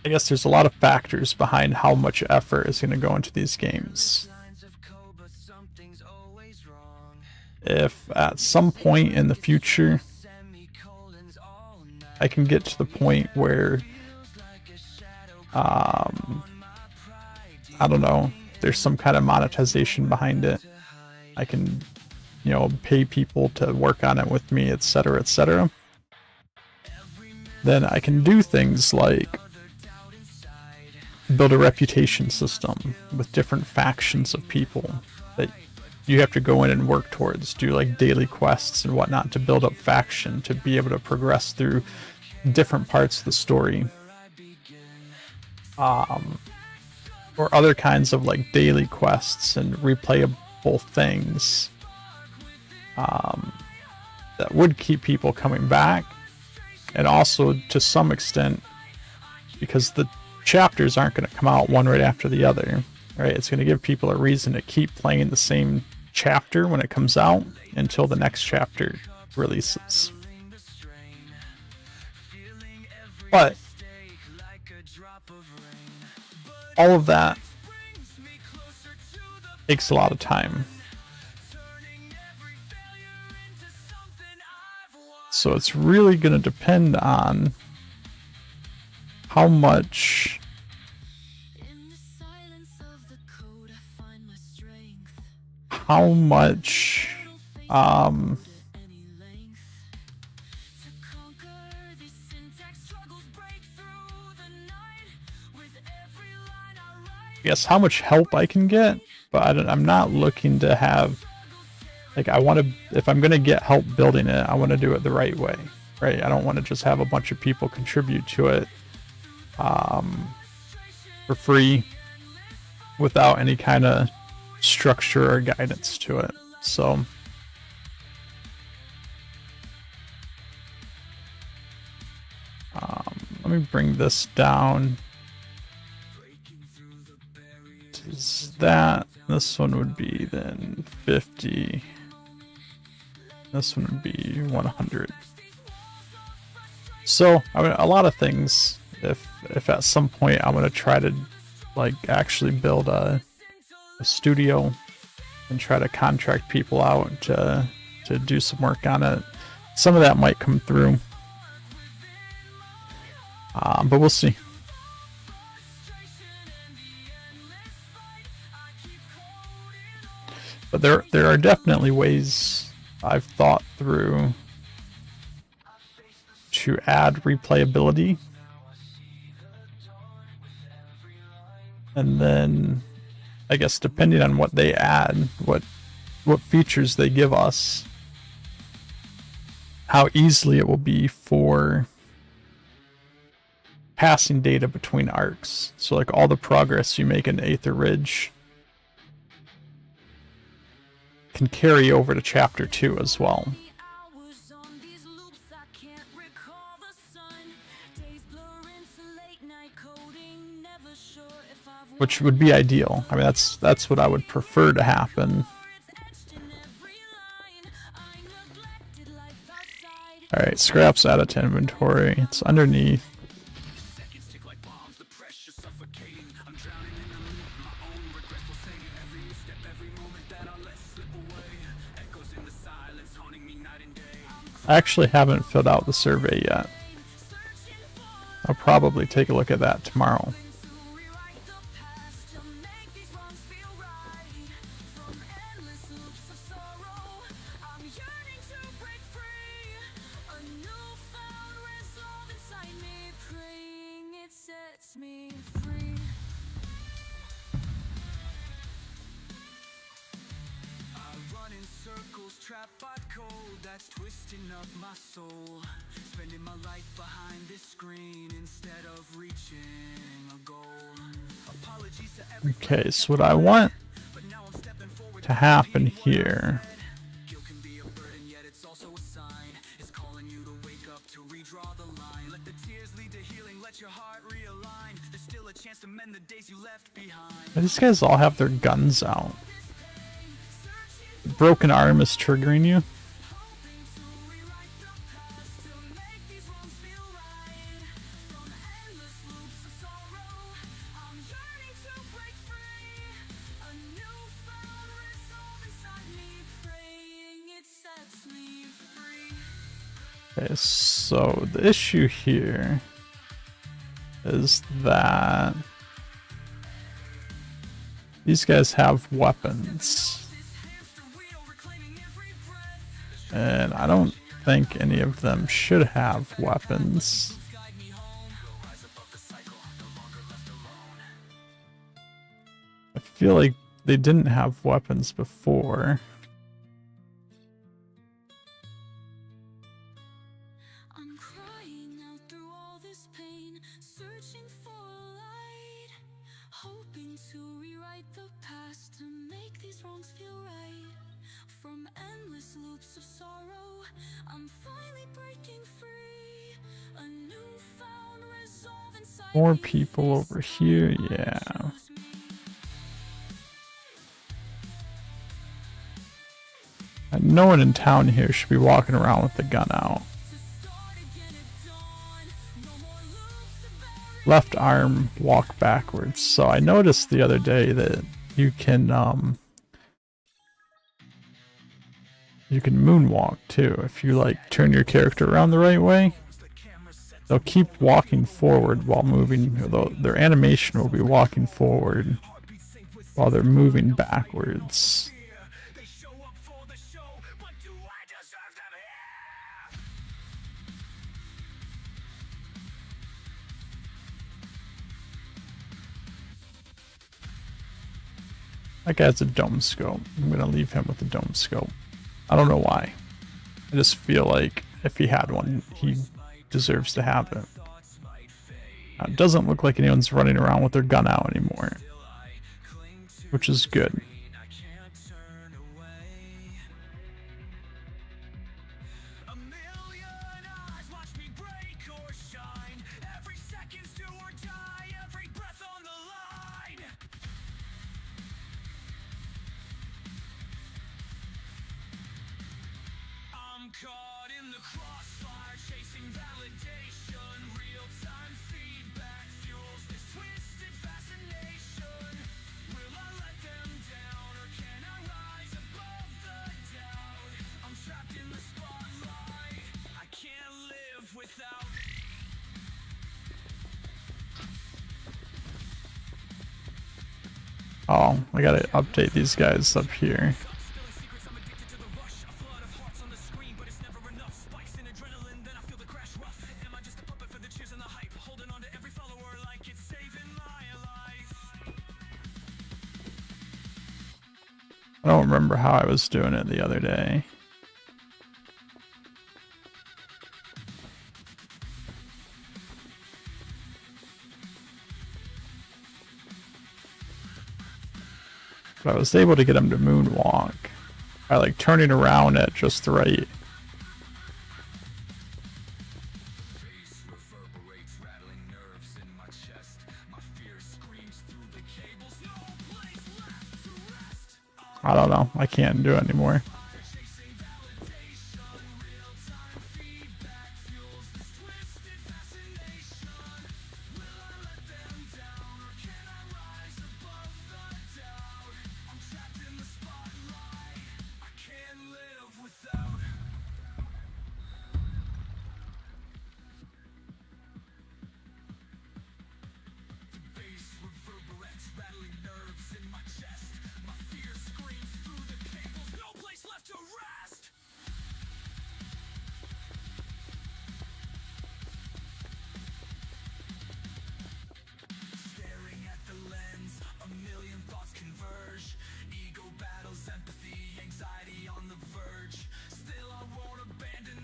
I guess there's a lot of factors behind how much effort is going to go into these games. If at some point in the future I can get to the point where I don't know, there's some kind of monetization behind it, I can, you know, pay people to work on it with me, etc., etc., then I can do things like build a reputation system with different factions of people that you have to go in and work towards, do like daily quests and whatnot to build up faction, to be able to progress through different parts of the story. Or other kinds of like daily quests and replayable things that would keep people coming back, and also to some extent, because the chapters aren't going to come out one right after the other, right? It's going to give people a reason to keep playing the same chapter when it comes out until the next chapter releases. But all of that takes a lot of time. So it's really going to depend on how much I guess how much help I can get, but I'm not looking to have, like, I want to, if I'm going to get help building it, I want to do it the right way, right? I don't want to just have a bunch of people contribute to it for free without any kind of structure or guidance to it. So let me bring this down. Is that this one would be then 50, this one would be 100. So I mean, a lot of things, if at some point I'm going to try to like actually build a studio and try to contract people out to do some work on it, some of that might come through, but we'll see. But there are definitely ways I've thought through to add replayability. And then I guess depending on what they add, what features they give us, how easily it will be for passing data between arcs. So like all the progress you make in Aether Ridge can carry over to chapter 2 as well, which would be ideal. I mean, that's what I would prefer to happen. All right, scraps added to inventory. It's underneath. I actually haven't filled out the survey yet. I'll probably take a look at that tomorrow. Okay, so what I want to happen here these guys all have their guns out. The broken arm is triggering you. Okay, so the issue here is that these guys have weapons, and I don't think any of them should have weapons. I feel like they didn't have weapons before. More people over here, yeah. And no one in town here should be walking around with the gun out. Left arm, walk backwards. So I noticed the other day that you can moonwalk too if you like turn your character around the right way. they'll keep walking forward while moving. Their animation will be walking forward while they're moving backwards. They show up for the show, but do I deserve them here? That guy's a dome scope. I'm gonna leave him with the dome scope. I don't know why. I just feel like if he had one, he deserves to have it. Now, it doesn't look like anyone's running around with their gun out anymore, which is good. Caught in the crossfire, chasing validation. Real-time feedback fuels this twisted fascination. Will I let them down, or can I rise above the doubt? I'm trapped in the spotlight, I can't live without. Oh, I gotta update these guys up here. I don't remember how I was doing it the other day. But I was able to get him to moonwalk by like turning around at just the right. I don't know. I can't do it anymore.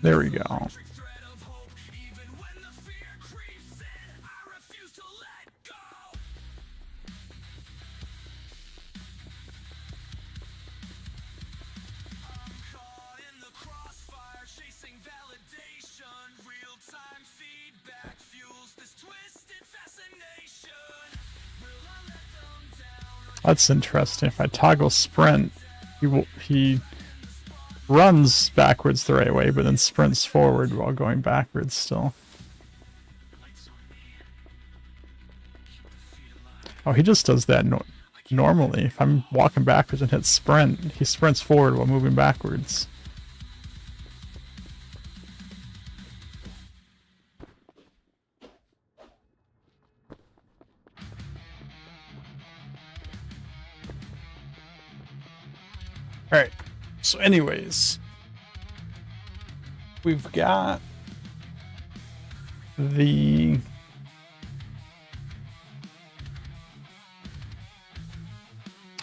There we go. That's interesting. If I toggle sprint, he runs backwards the right way, but then sprints forward while going backwards still. Oh, he just does that normally. If I'm walking backwards and hit sprint, he sprints forward while moving backwards. Alright, so anyways, we've got the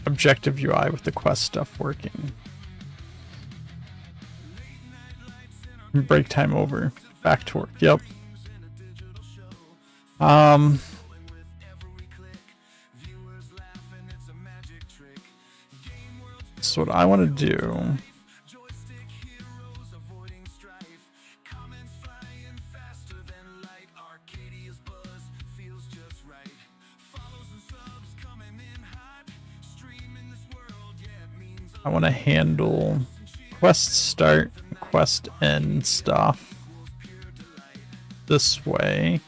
objective UI with the quest stuff working. Break time over. Back to work. Yep. So what I want to do I want to handle quest start, quest end stuff this way.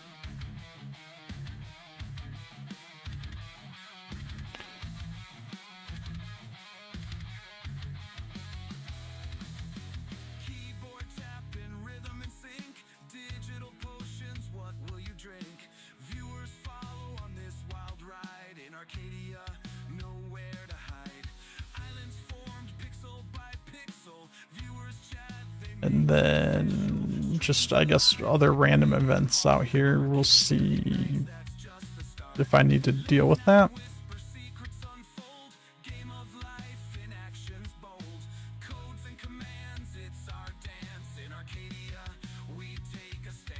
And then just, I guess, other random events out here. We'll see if I need to deal with that.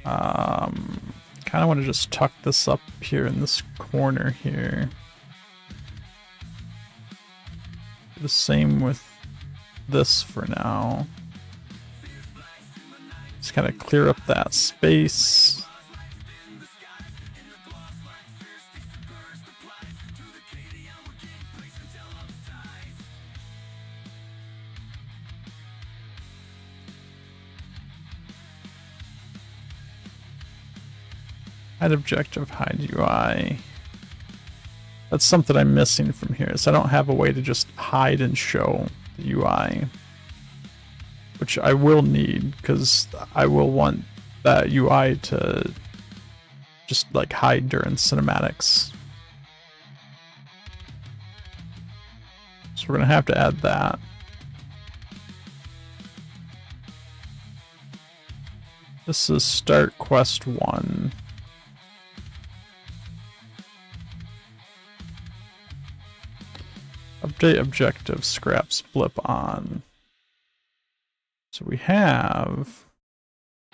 Kind of want to just tuck this up here in this corner here. The same with this for now. Just kind of clear up that space. Hide objective, hide UI. That's something I'm missing from here, is I don't have a way to just hide and show the UI. Which I will need, because I will want that UI to just like hide during cinematics. So we're gonna have to add that. This is start quest 1. Update objective, scraps blip on. So we have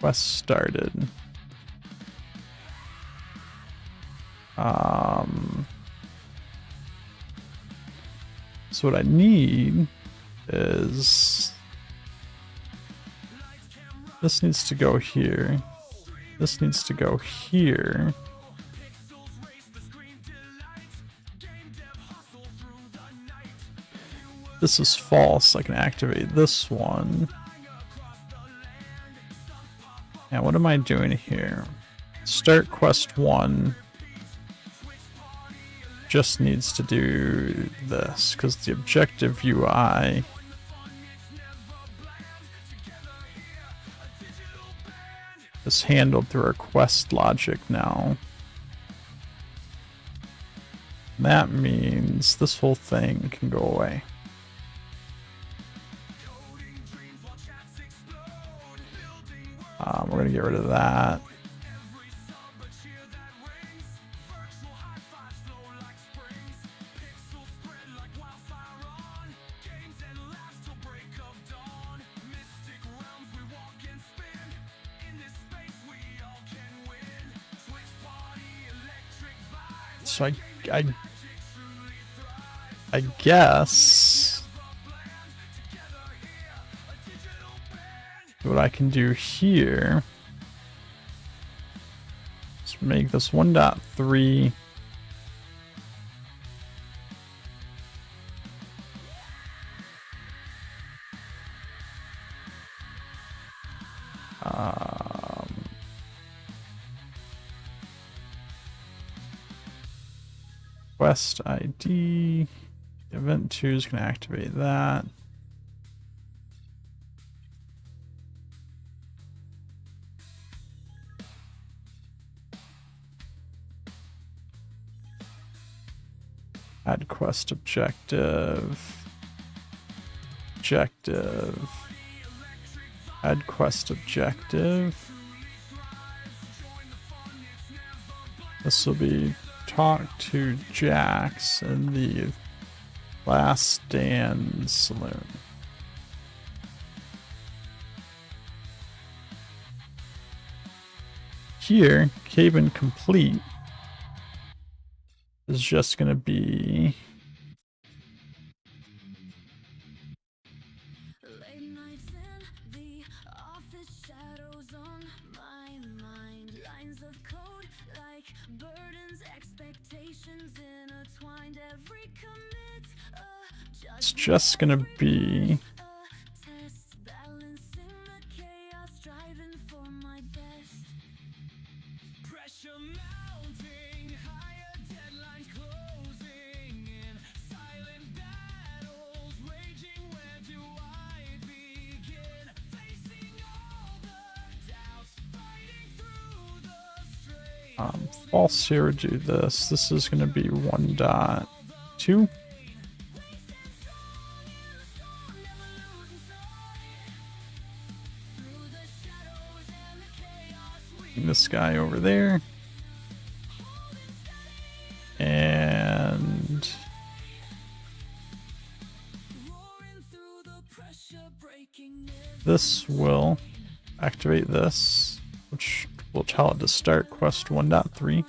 quest started. So what I need is this needs to go here. This needs to go here. This is false. I can activate this one. Now, what am I doing here? Start quest 1 just needs to do this because the objective UI is handled through our quest logic now. And that means this whole thing can go away. We're going to get rid of that. So I guess what I can do here is make this 1.3 quest ID. Event 2 is going to activate that. Add quest objective. Objective. Add quest objective. This will be talk to Jax in the Last Stand Saloon. Here, cabin complete is just going to be it's just going to be false here would do this. This is going to be 1.2. this guy over there. And this will activate this, which will tell it to start quest 1.3.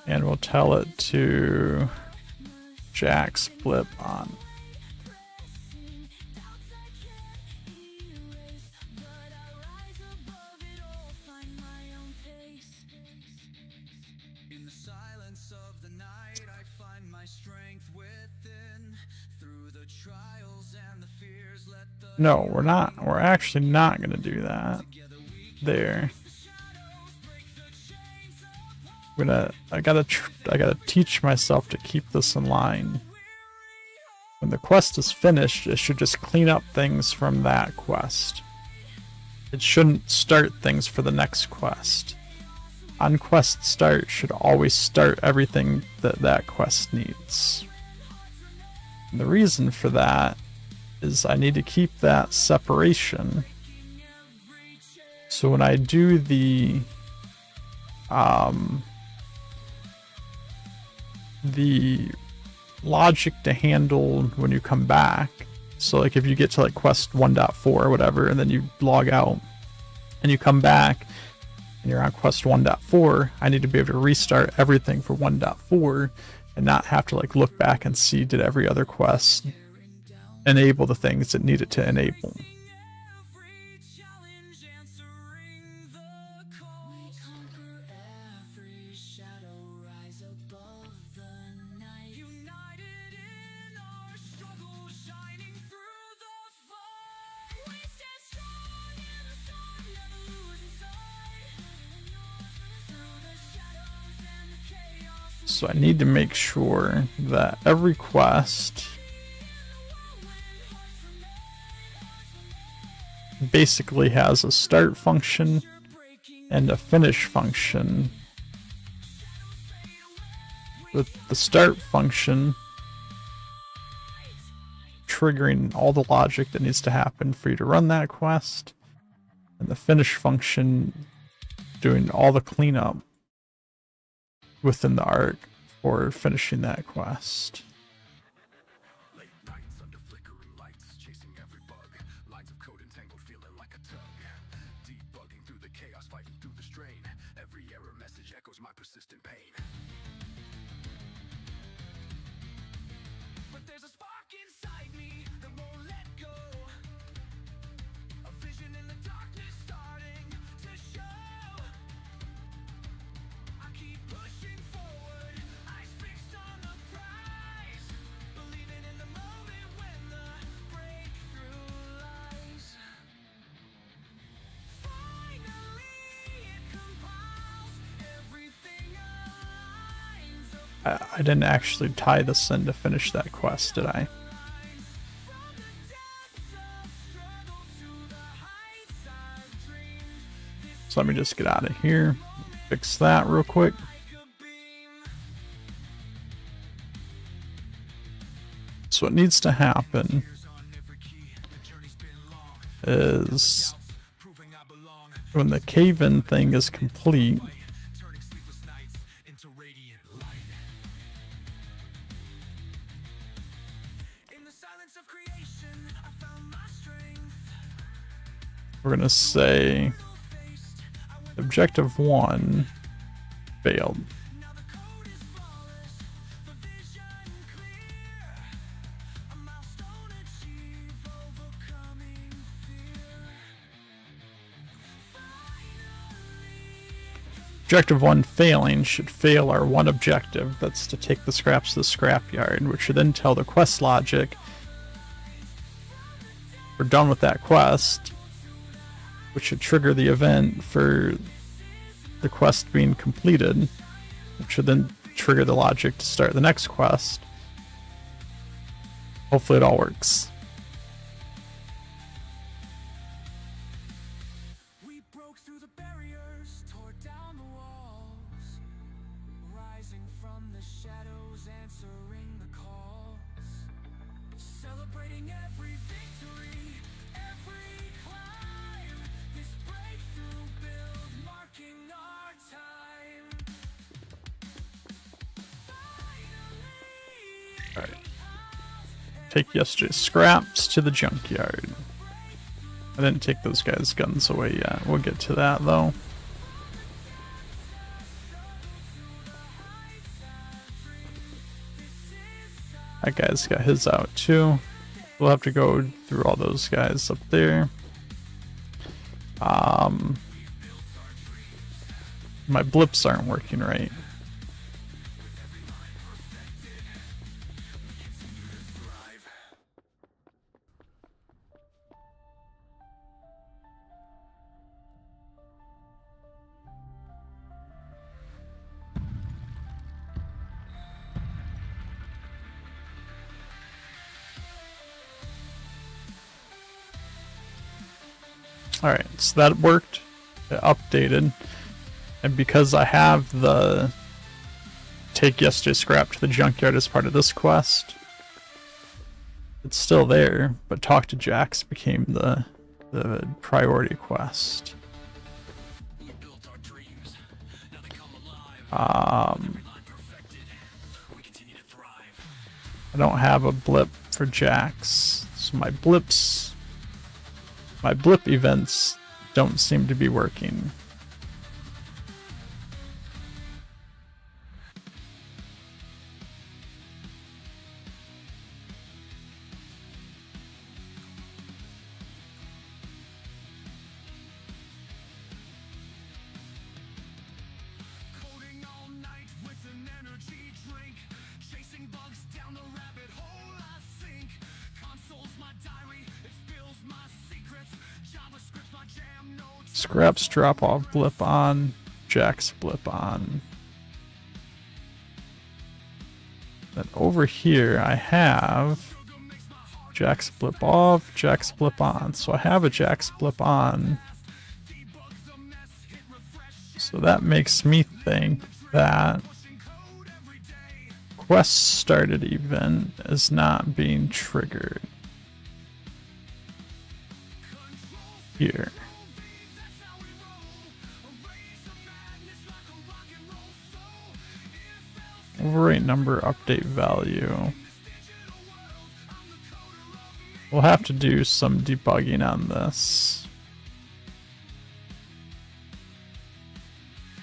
And we'll tell it to Jack's blip on. In the silence of the night, I find my strength within. Through the trials and the fears, let the No, we're not. We're actually not going to do that. There. I gotta teach myself to keep this in line. When the quest is finished, it should just clean up things from that quest. It shouldn't start things for the next quest. On quest start should always start everything that quest needs. And the reason for that is I need to keep that separation. So when I do the logic to handle when you come back. So like if you get to like quest 1.4 or whatever, and then you log out and you come back and you're on quest 1.4, I need to be able to restart everything for 1.4 and not have to like look back and see did every other quest enable the things it needed to enable. So I need to make sure that every quest basically has a start function and a finish function. With the start function triggering all the logic that needs to happen for you to run that quest, and the finish function doing all the cleanup within the arc for finishing that quest. late nights under flickering lights, chasing every bug. Lines of code entangled, feeling like a tug. Debugging through the chaos, fighting through the strain. Every error message echoes my persistent pain. But there's a spark inside me that won't let go. A vision in the darkness starting to show. I keep pushing forward, eyes fixed on the prize, believing in the moment when the breakthrough lies. Finally it compiles, everything aligns up. I didn't actually tie this in to finish that quest, did I? From the depths of struggle to the heights I've dreamed. This So let me just get out of here, fix that real quick. like a beam. So what needs to happen Years on every key, the journey's been long. is Proving I belong. when the cave-in thing is complete, Turning sleepless nights into radiant light. In the silence of creation, I found my strength. we're gonna say Faced, I went objective 1 failed. now the code is flawless, the vision clear. A milestone achieved, overcoming fear. Objective 1 failing should fail our one objective, that's to take the scraps to the scrapyard, which should then tell the quest logic we're done with that quest, which should trigger the event for the quest being completed, which should then trigger the logic to start the next quest. Hopefully it all works. We broke through the barriers, tore down the walls, rising from the shadows, answering the calls, celebrating every victory, every Alright. Take yesterday's scraps to the junkyard. I didn't take those guys' guns away yet. We'll get to that though. That guy's got his out too. We'll have to go through all those guys up there. My blips aren't working right. Alright, so that worked. It updated. And because I have the take yesterday's scrap to the junkyard as part of this quest, it's still there, but talk to Jax became the priority quest. I don't have a blip for Jax, so my blip events don't seem to be working. Scraps drop off blip on, Jax blip on. Then over here I have Jax blip off, Jax blip on. So I have a Jax blip on. So that makes me think that quest started event is not being triggered here. Overwrite number, update value. We'll have to do some debugging on this.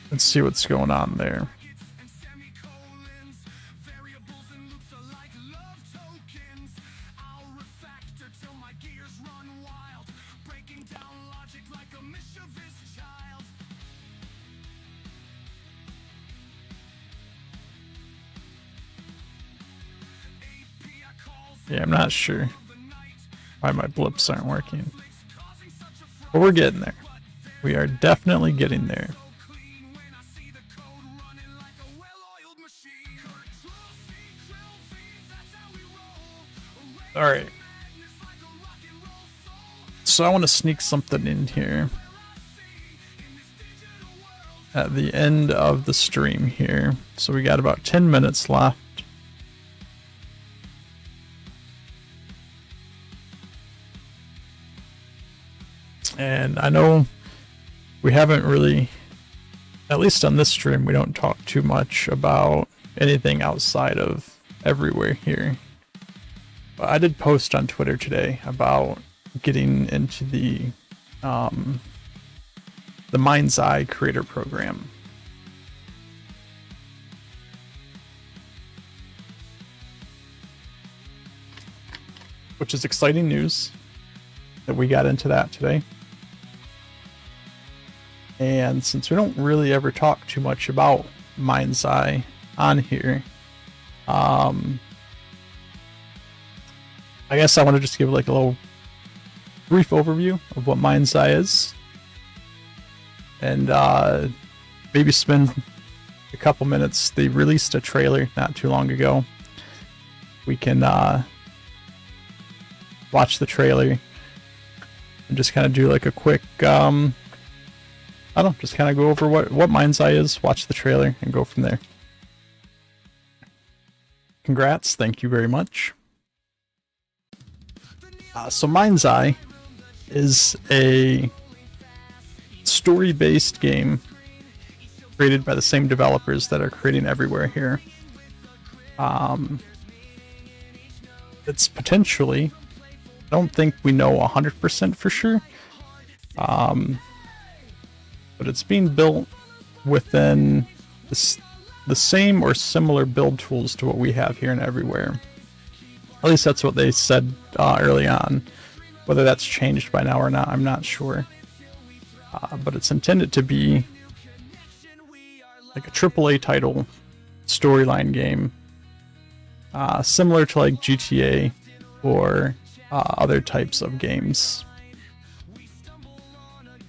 Let's see what's going on there. Yeah, I'm not sure why my blips aren't working. But we're getting there. We are definitely getting there. Alright. So I want to sneak something in here at the end of the stream here. So we got about 10 minutes left. And I know we haven't really, at least on this stream, we don't talk too much about anything outside of everywhere here. But I did post on Twitter today about getting into the MindsEye creator program. Which is exciting news that we got into that today. And since we don't really ever talk too much about MindsEye on here, I guess I want to just give like a little brief overview of what MindsEye is, and maybe spend a couple minutes. They released a trailer not too long ago. We can watch the trailer and just kind of do like a quick I don't know, just kind of go over what MindsEye is, watch the trailer, and go from there. Congrats, thank you very much. So MindsEye is a story-based game created by the same developers that are creating Everywhere here. it's potentially, I don't think we know 100% for sure, but it's being built within the same or similar build tools to what we have here and everywhere. At least that's what they said early on. Whether that's changed by now or not, I'm not sure. But it's intended to be like a AAA title storyline game, similar to like GTA or other types of games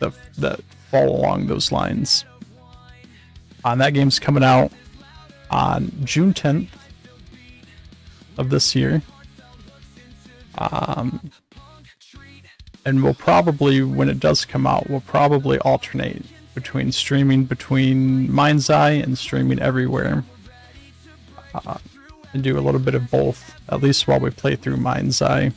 that fall along those lines. And that game's coming out on June 10th of this year. And we'll probably, when it does come out, we'll probably alternate between streaming between MindsEye and streaming everywhere. And do a little bit of both, at least while we play through MindsEye.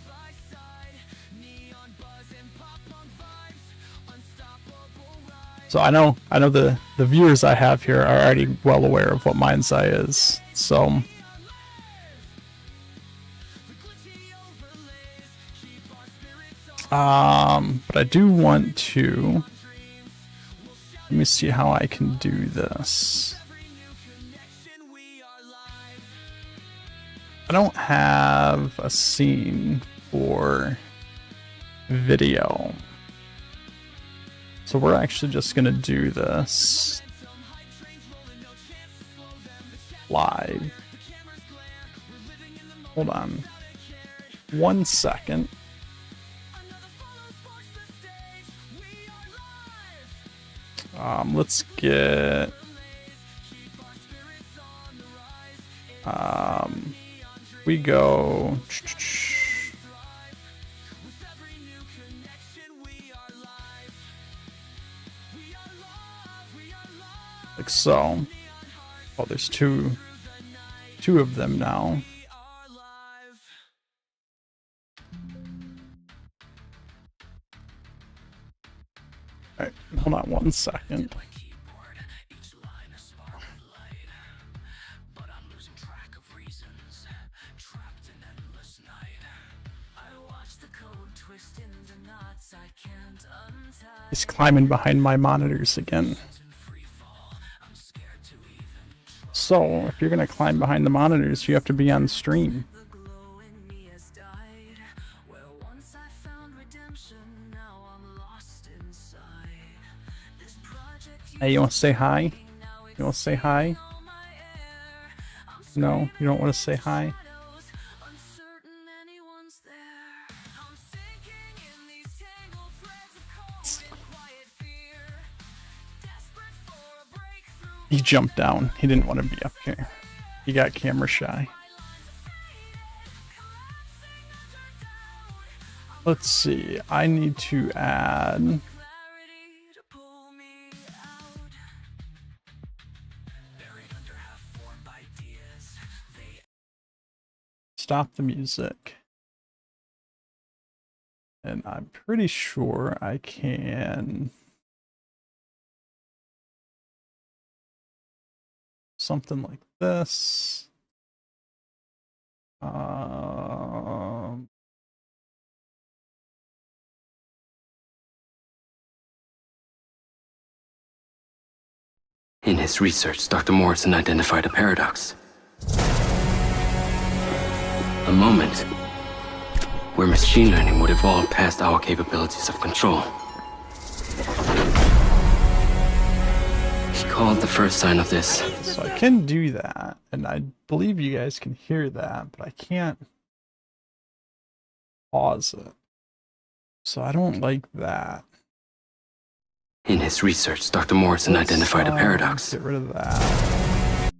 So I know the viewers I have here are already well aware of what MindsEye is. So but I do want to, let me see how I can do this. I don't have a scene for video. So we're actually just gonna do this live. Hold on 1 second. Let's get we go like so. Oh, there's two of them now. Alright, hold on 1 second. He's climbing behind my monitors again. So, if you're gonna climb behind the monitors, you have to be on stream. Hey, you wanna say hi? You wanna say hi? No, you don't wanna say hi? He jumped down. He didn't want to be up here. He got camera shy. Let's see. I need to add... Stop the music. And I'm pretty sure I can... something like this. In his research, Dr. Morrison identified a paradox. A moment where machine learning would evolve past our capabilities of control. He called the first sign of this. So I can do that, and I believe you guys can hear that, but I can't pause it. So I don't like that. In his research, Dr. Morrison identified a paradox. Get rid of that.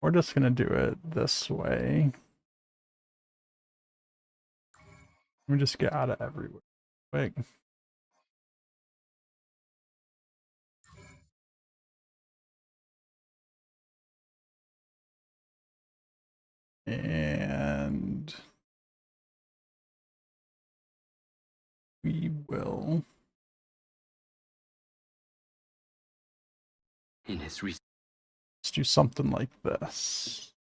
We're just gonna do it this way. Let me just get out of everywhere. Wait. And we will In his research, let's do something like this.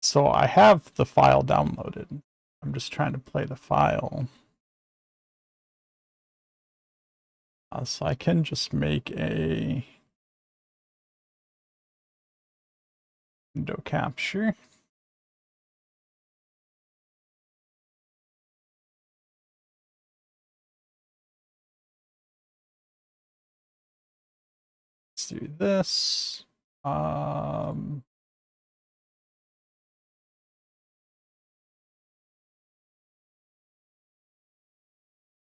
So I have the file downloaded. I'm just trying to play the file. So I can just make a window capture. Let's do this.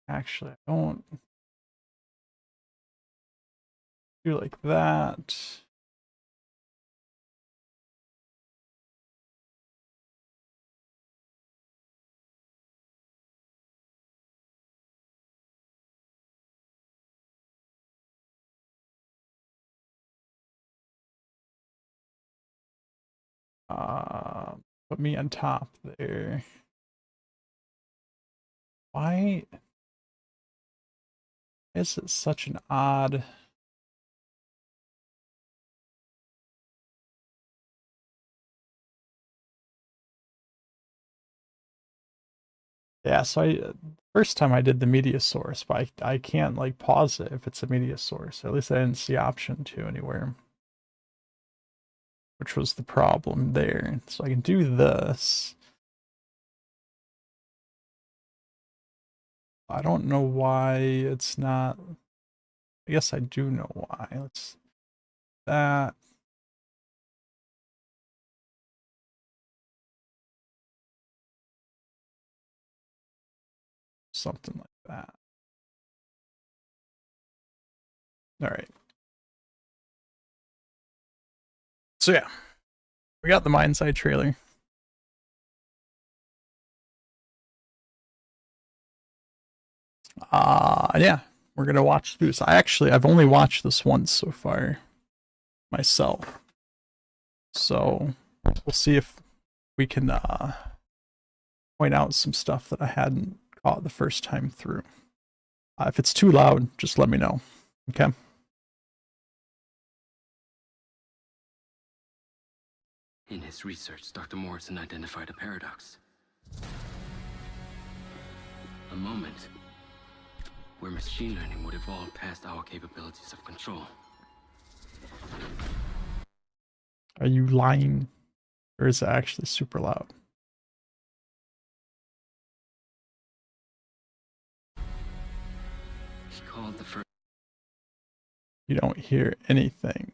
Actually, I don't do like that. Put me on top there. Why is it such an odd? Yeah, so first time I did the media source, but I can't like pause it if it's a media source. Or at least I didn't see option to anywhere, which was the problem there. So I can do this. I don't know why it's not. I guess I do know why. Let's that. Something like that. All right. So yeah, we got the MindsEye trailer. Yeah, we're gonna watch through this. I've only watched this once so far myself. So we'll see if we can point out some stuff that I hadn't caught the first time through. If it's too loud, just let me know. Okay. In his research, Dr. Morrison identified a paradox. A moment where machine learning would evolve past our capabilities of control. Are you lying? Or is it actually super loud? He called the first. You don't hear anything.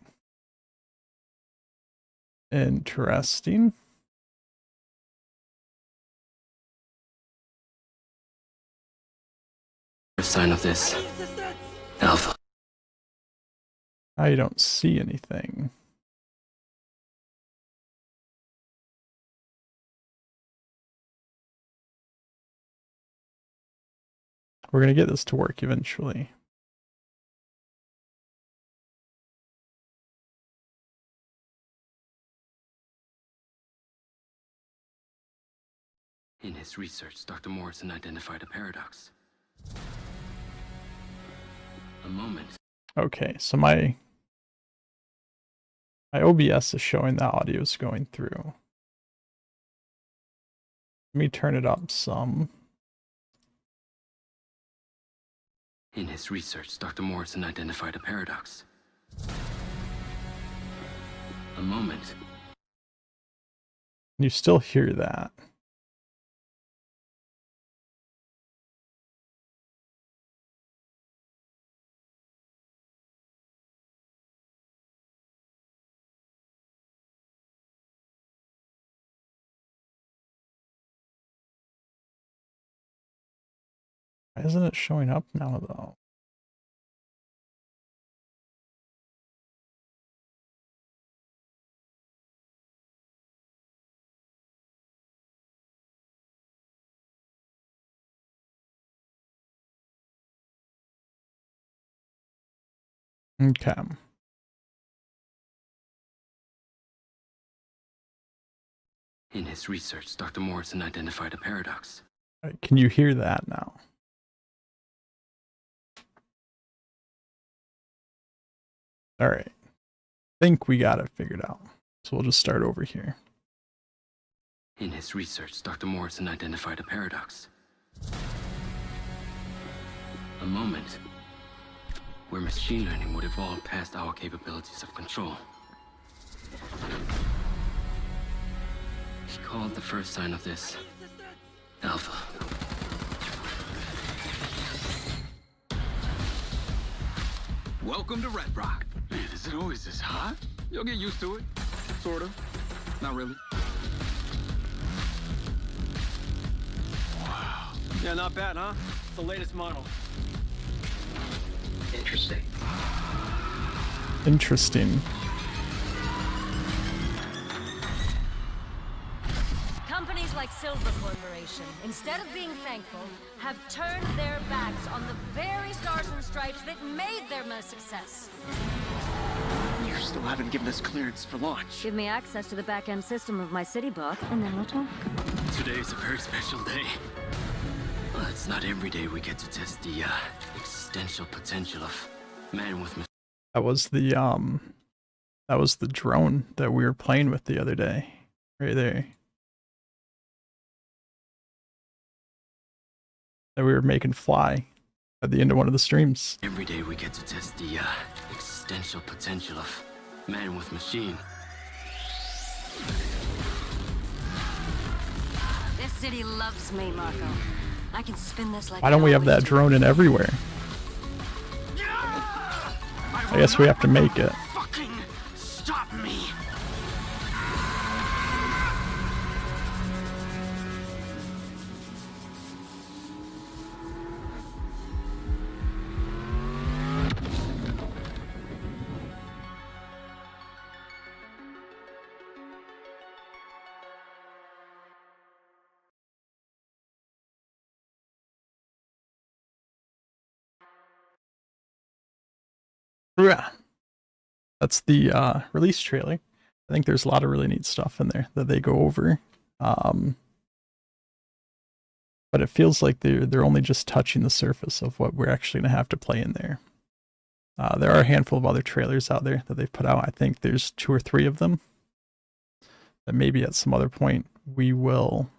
Interesting. Sign of this. Alpha. I don't see anything. We're gonna get this to work eventually. In his research, Dr. Morrison identified a paradox. A moment. Okay, so my OBS is showing the audio is going through. Let me turn it up some. In his research, Dr. Morrison identified a paradox. A moment. You still hear that. Why isn't it showing up now though? Okay. In his research, Dr. Morrison identified a paradox. Right, can you hear that now? All right. I think we got it figured out. So we'll just start over here. In his research, Dr. Morrison identified a paradox. A moment where machine learning would evolve past our capabilities of control. He called the first sign of this Alpha. Welcome to Red Rock. Man, is it always this hot? You'll get used to it. Sort of. Not really. Wow. Yeah, not bad, huh? It's the latest model. Interesting. Interesting. Companies like Silver Corporation, instead of being thankful, have turned their backs on the very stars and stripes that made them a success. You still haven't given us clearance for launch. Give me access to the back-end system of my city book, and then we'll talk. Today's a very special day. Well, it's not every day we get to test the existential potential of man with machine. That was the drone that we were playing with the other day. Right there. That we were making fly at the end of one of the streams. Every day we get to test the existential potential of man with machine. This city loves me, Marco. I can spin this like. Why don't we have that drone in everywhere? I guess we have to make it. Fucking stop me! Yeah. That's the release trailer. I think there's a lot of really neat stuff in there that they go over. But it feels like they're only just touching the surface of what we're actually gonna have to play in there. There are a handful of other trailers out there that they've put out. I think there's 2 or 3 of them. That maybe at some other point we will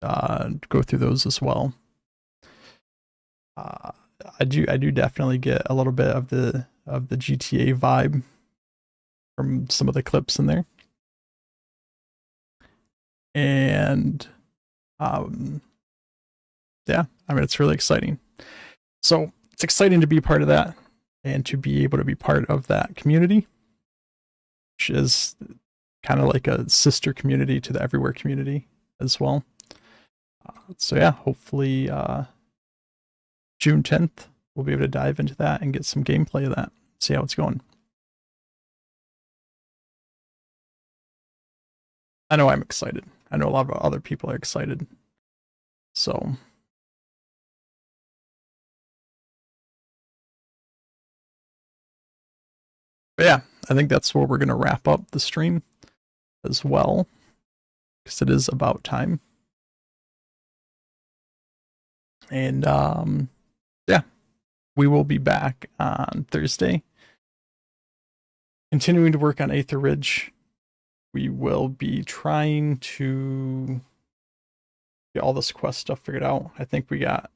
go through those as well. I do definitely get a little bit of the GTA vibe from some of the clips in there. And yeah, I mean, it's really exciting. So it's exciting to be part of that and to be able to be part of that community, which is kind of like a sister community to the Everywhere community as well. So yeah, hopefully June 10th, we'll be able to dive into that and get some gameplay of that, see how it's going. I know I'm excited. I know a lot of other people are excited. So but yeah, I think that's where we're going to wrap up the stream as well, because it is about time. And yeah, we will be back on Thursday, continuing to work on Aether Ridge. We will be trying to get all this quest stuff figured out. I think we got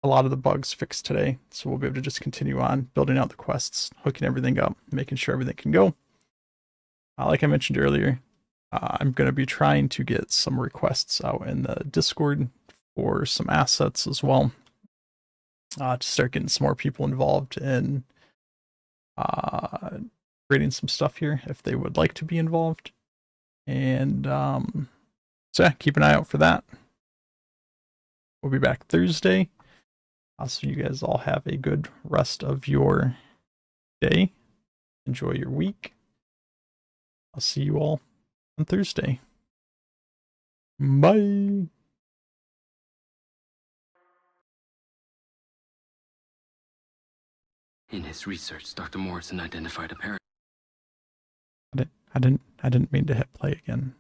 a lot of the bugs fixed today, so we'll be able to just continue on building out the quests, hooking everything up, making sure everything can go. Like I mentioned earlier, I'm going to be trying to get some requests out in the Discord for some assets as well, to start getting some more people involved in creating some stuff here if they would like to be involved. And so yeah, keep an eye out for that. We'll be back Thursday. So you guys all have a good rest of your day. Enjoy your week. I'll see you all on Thursday. Bye. In his research, Dr. Morrison identified a paradox. I didn't mean to hit play again.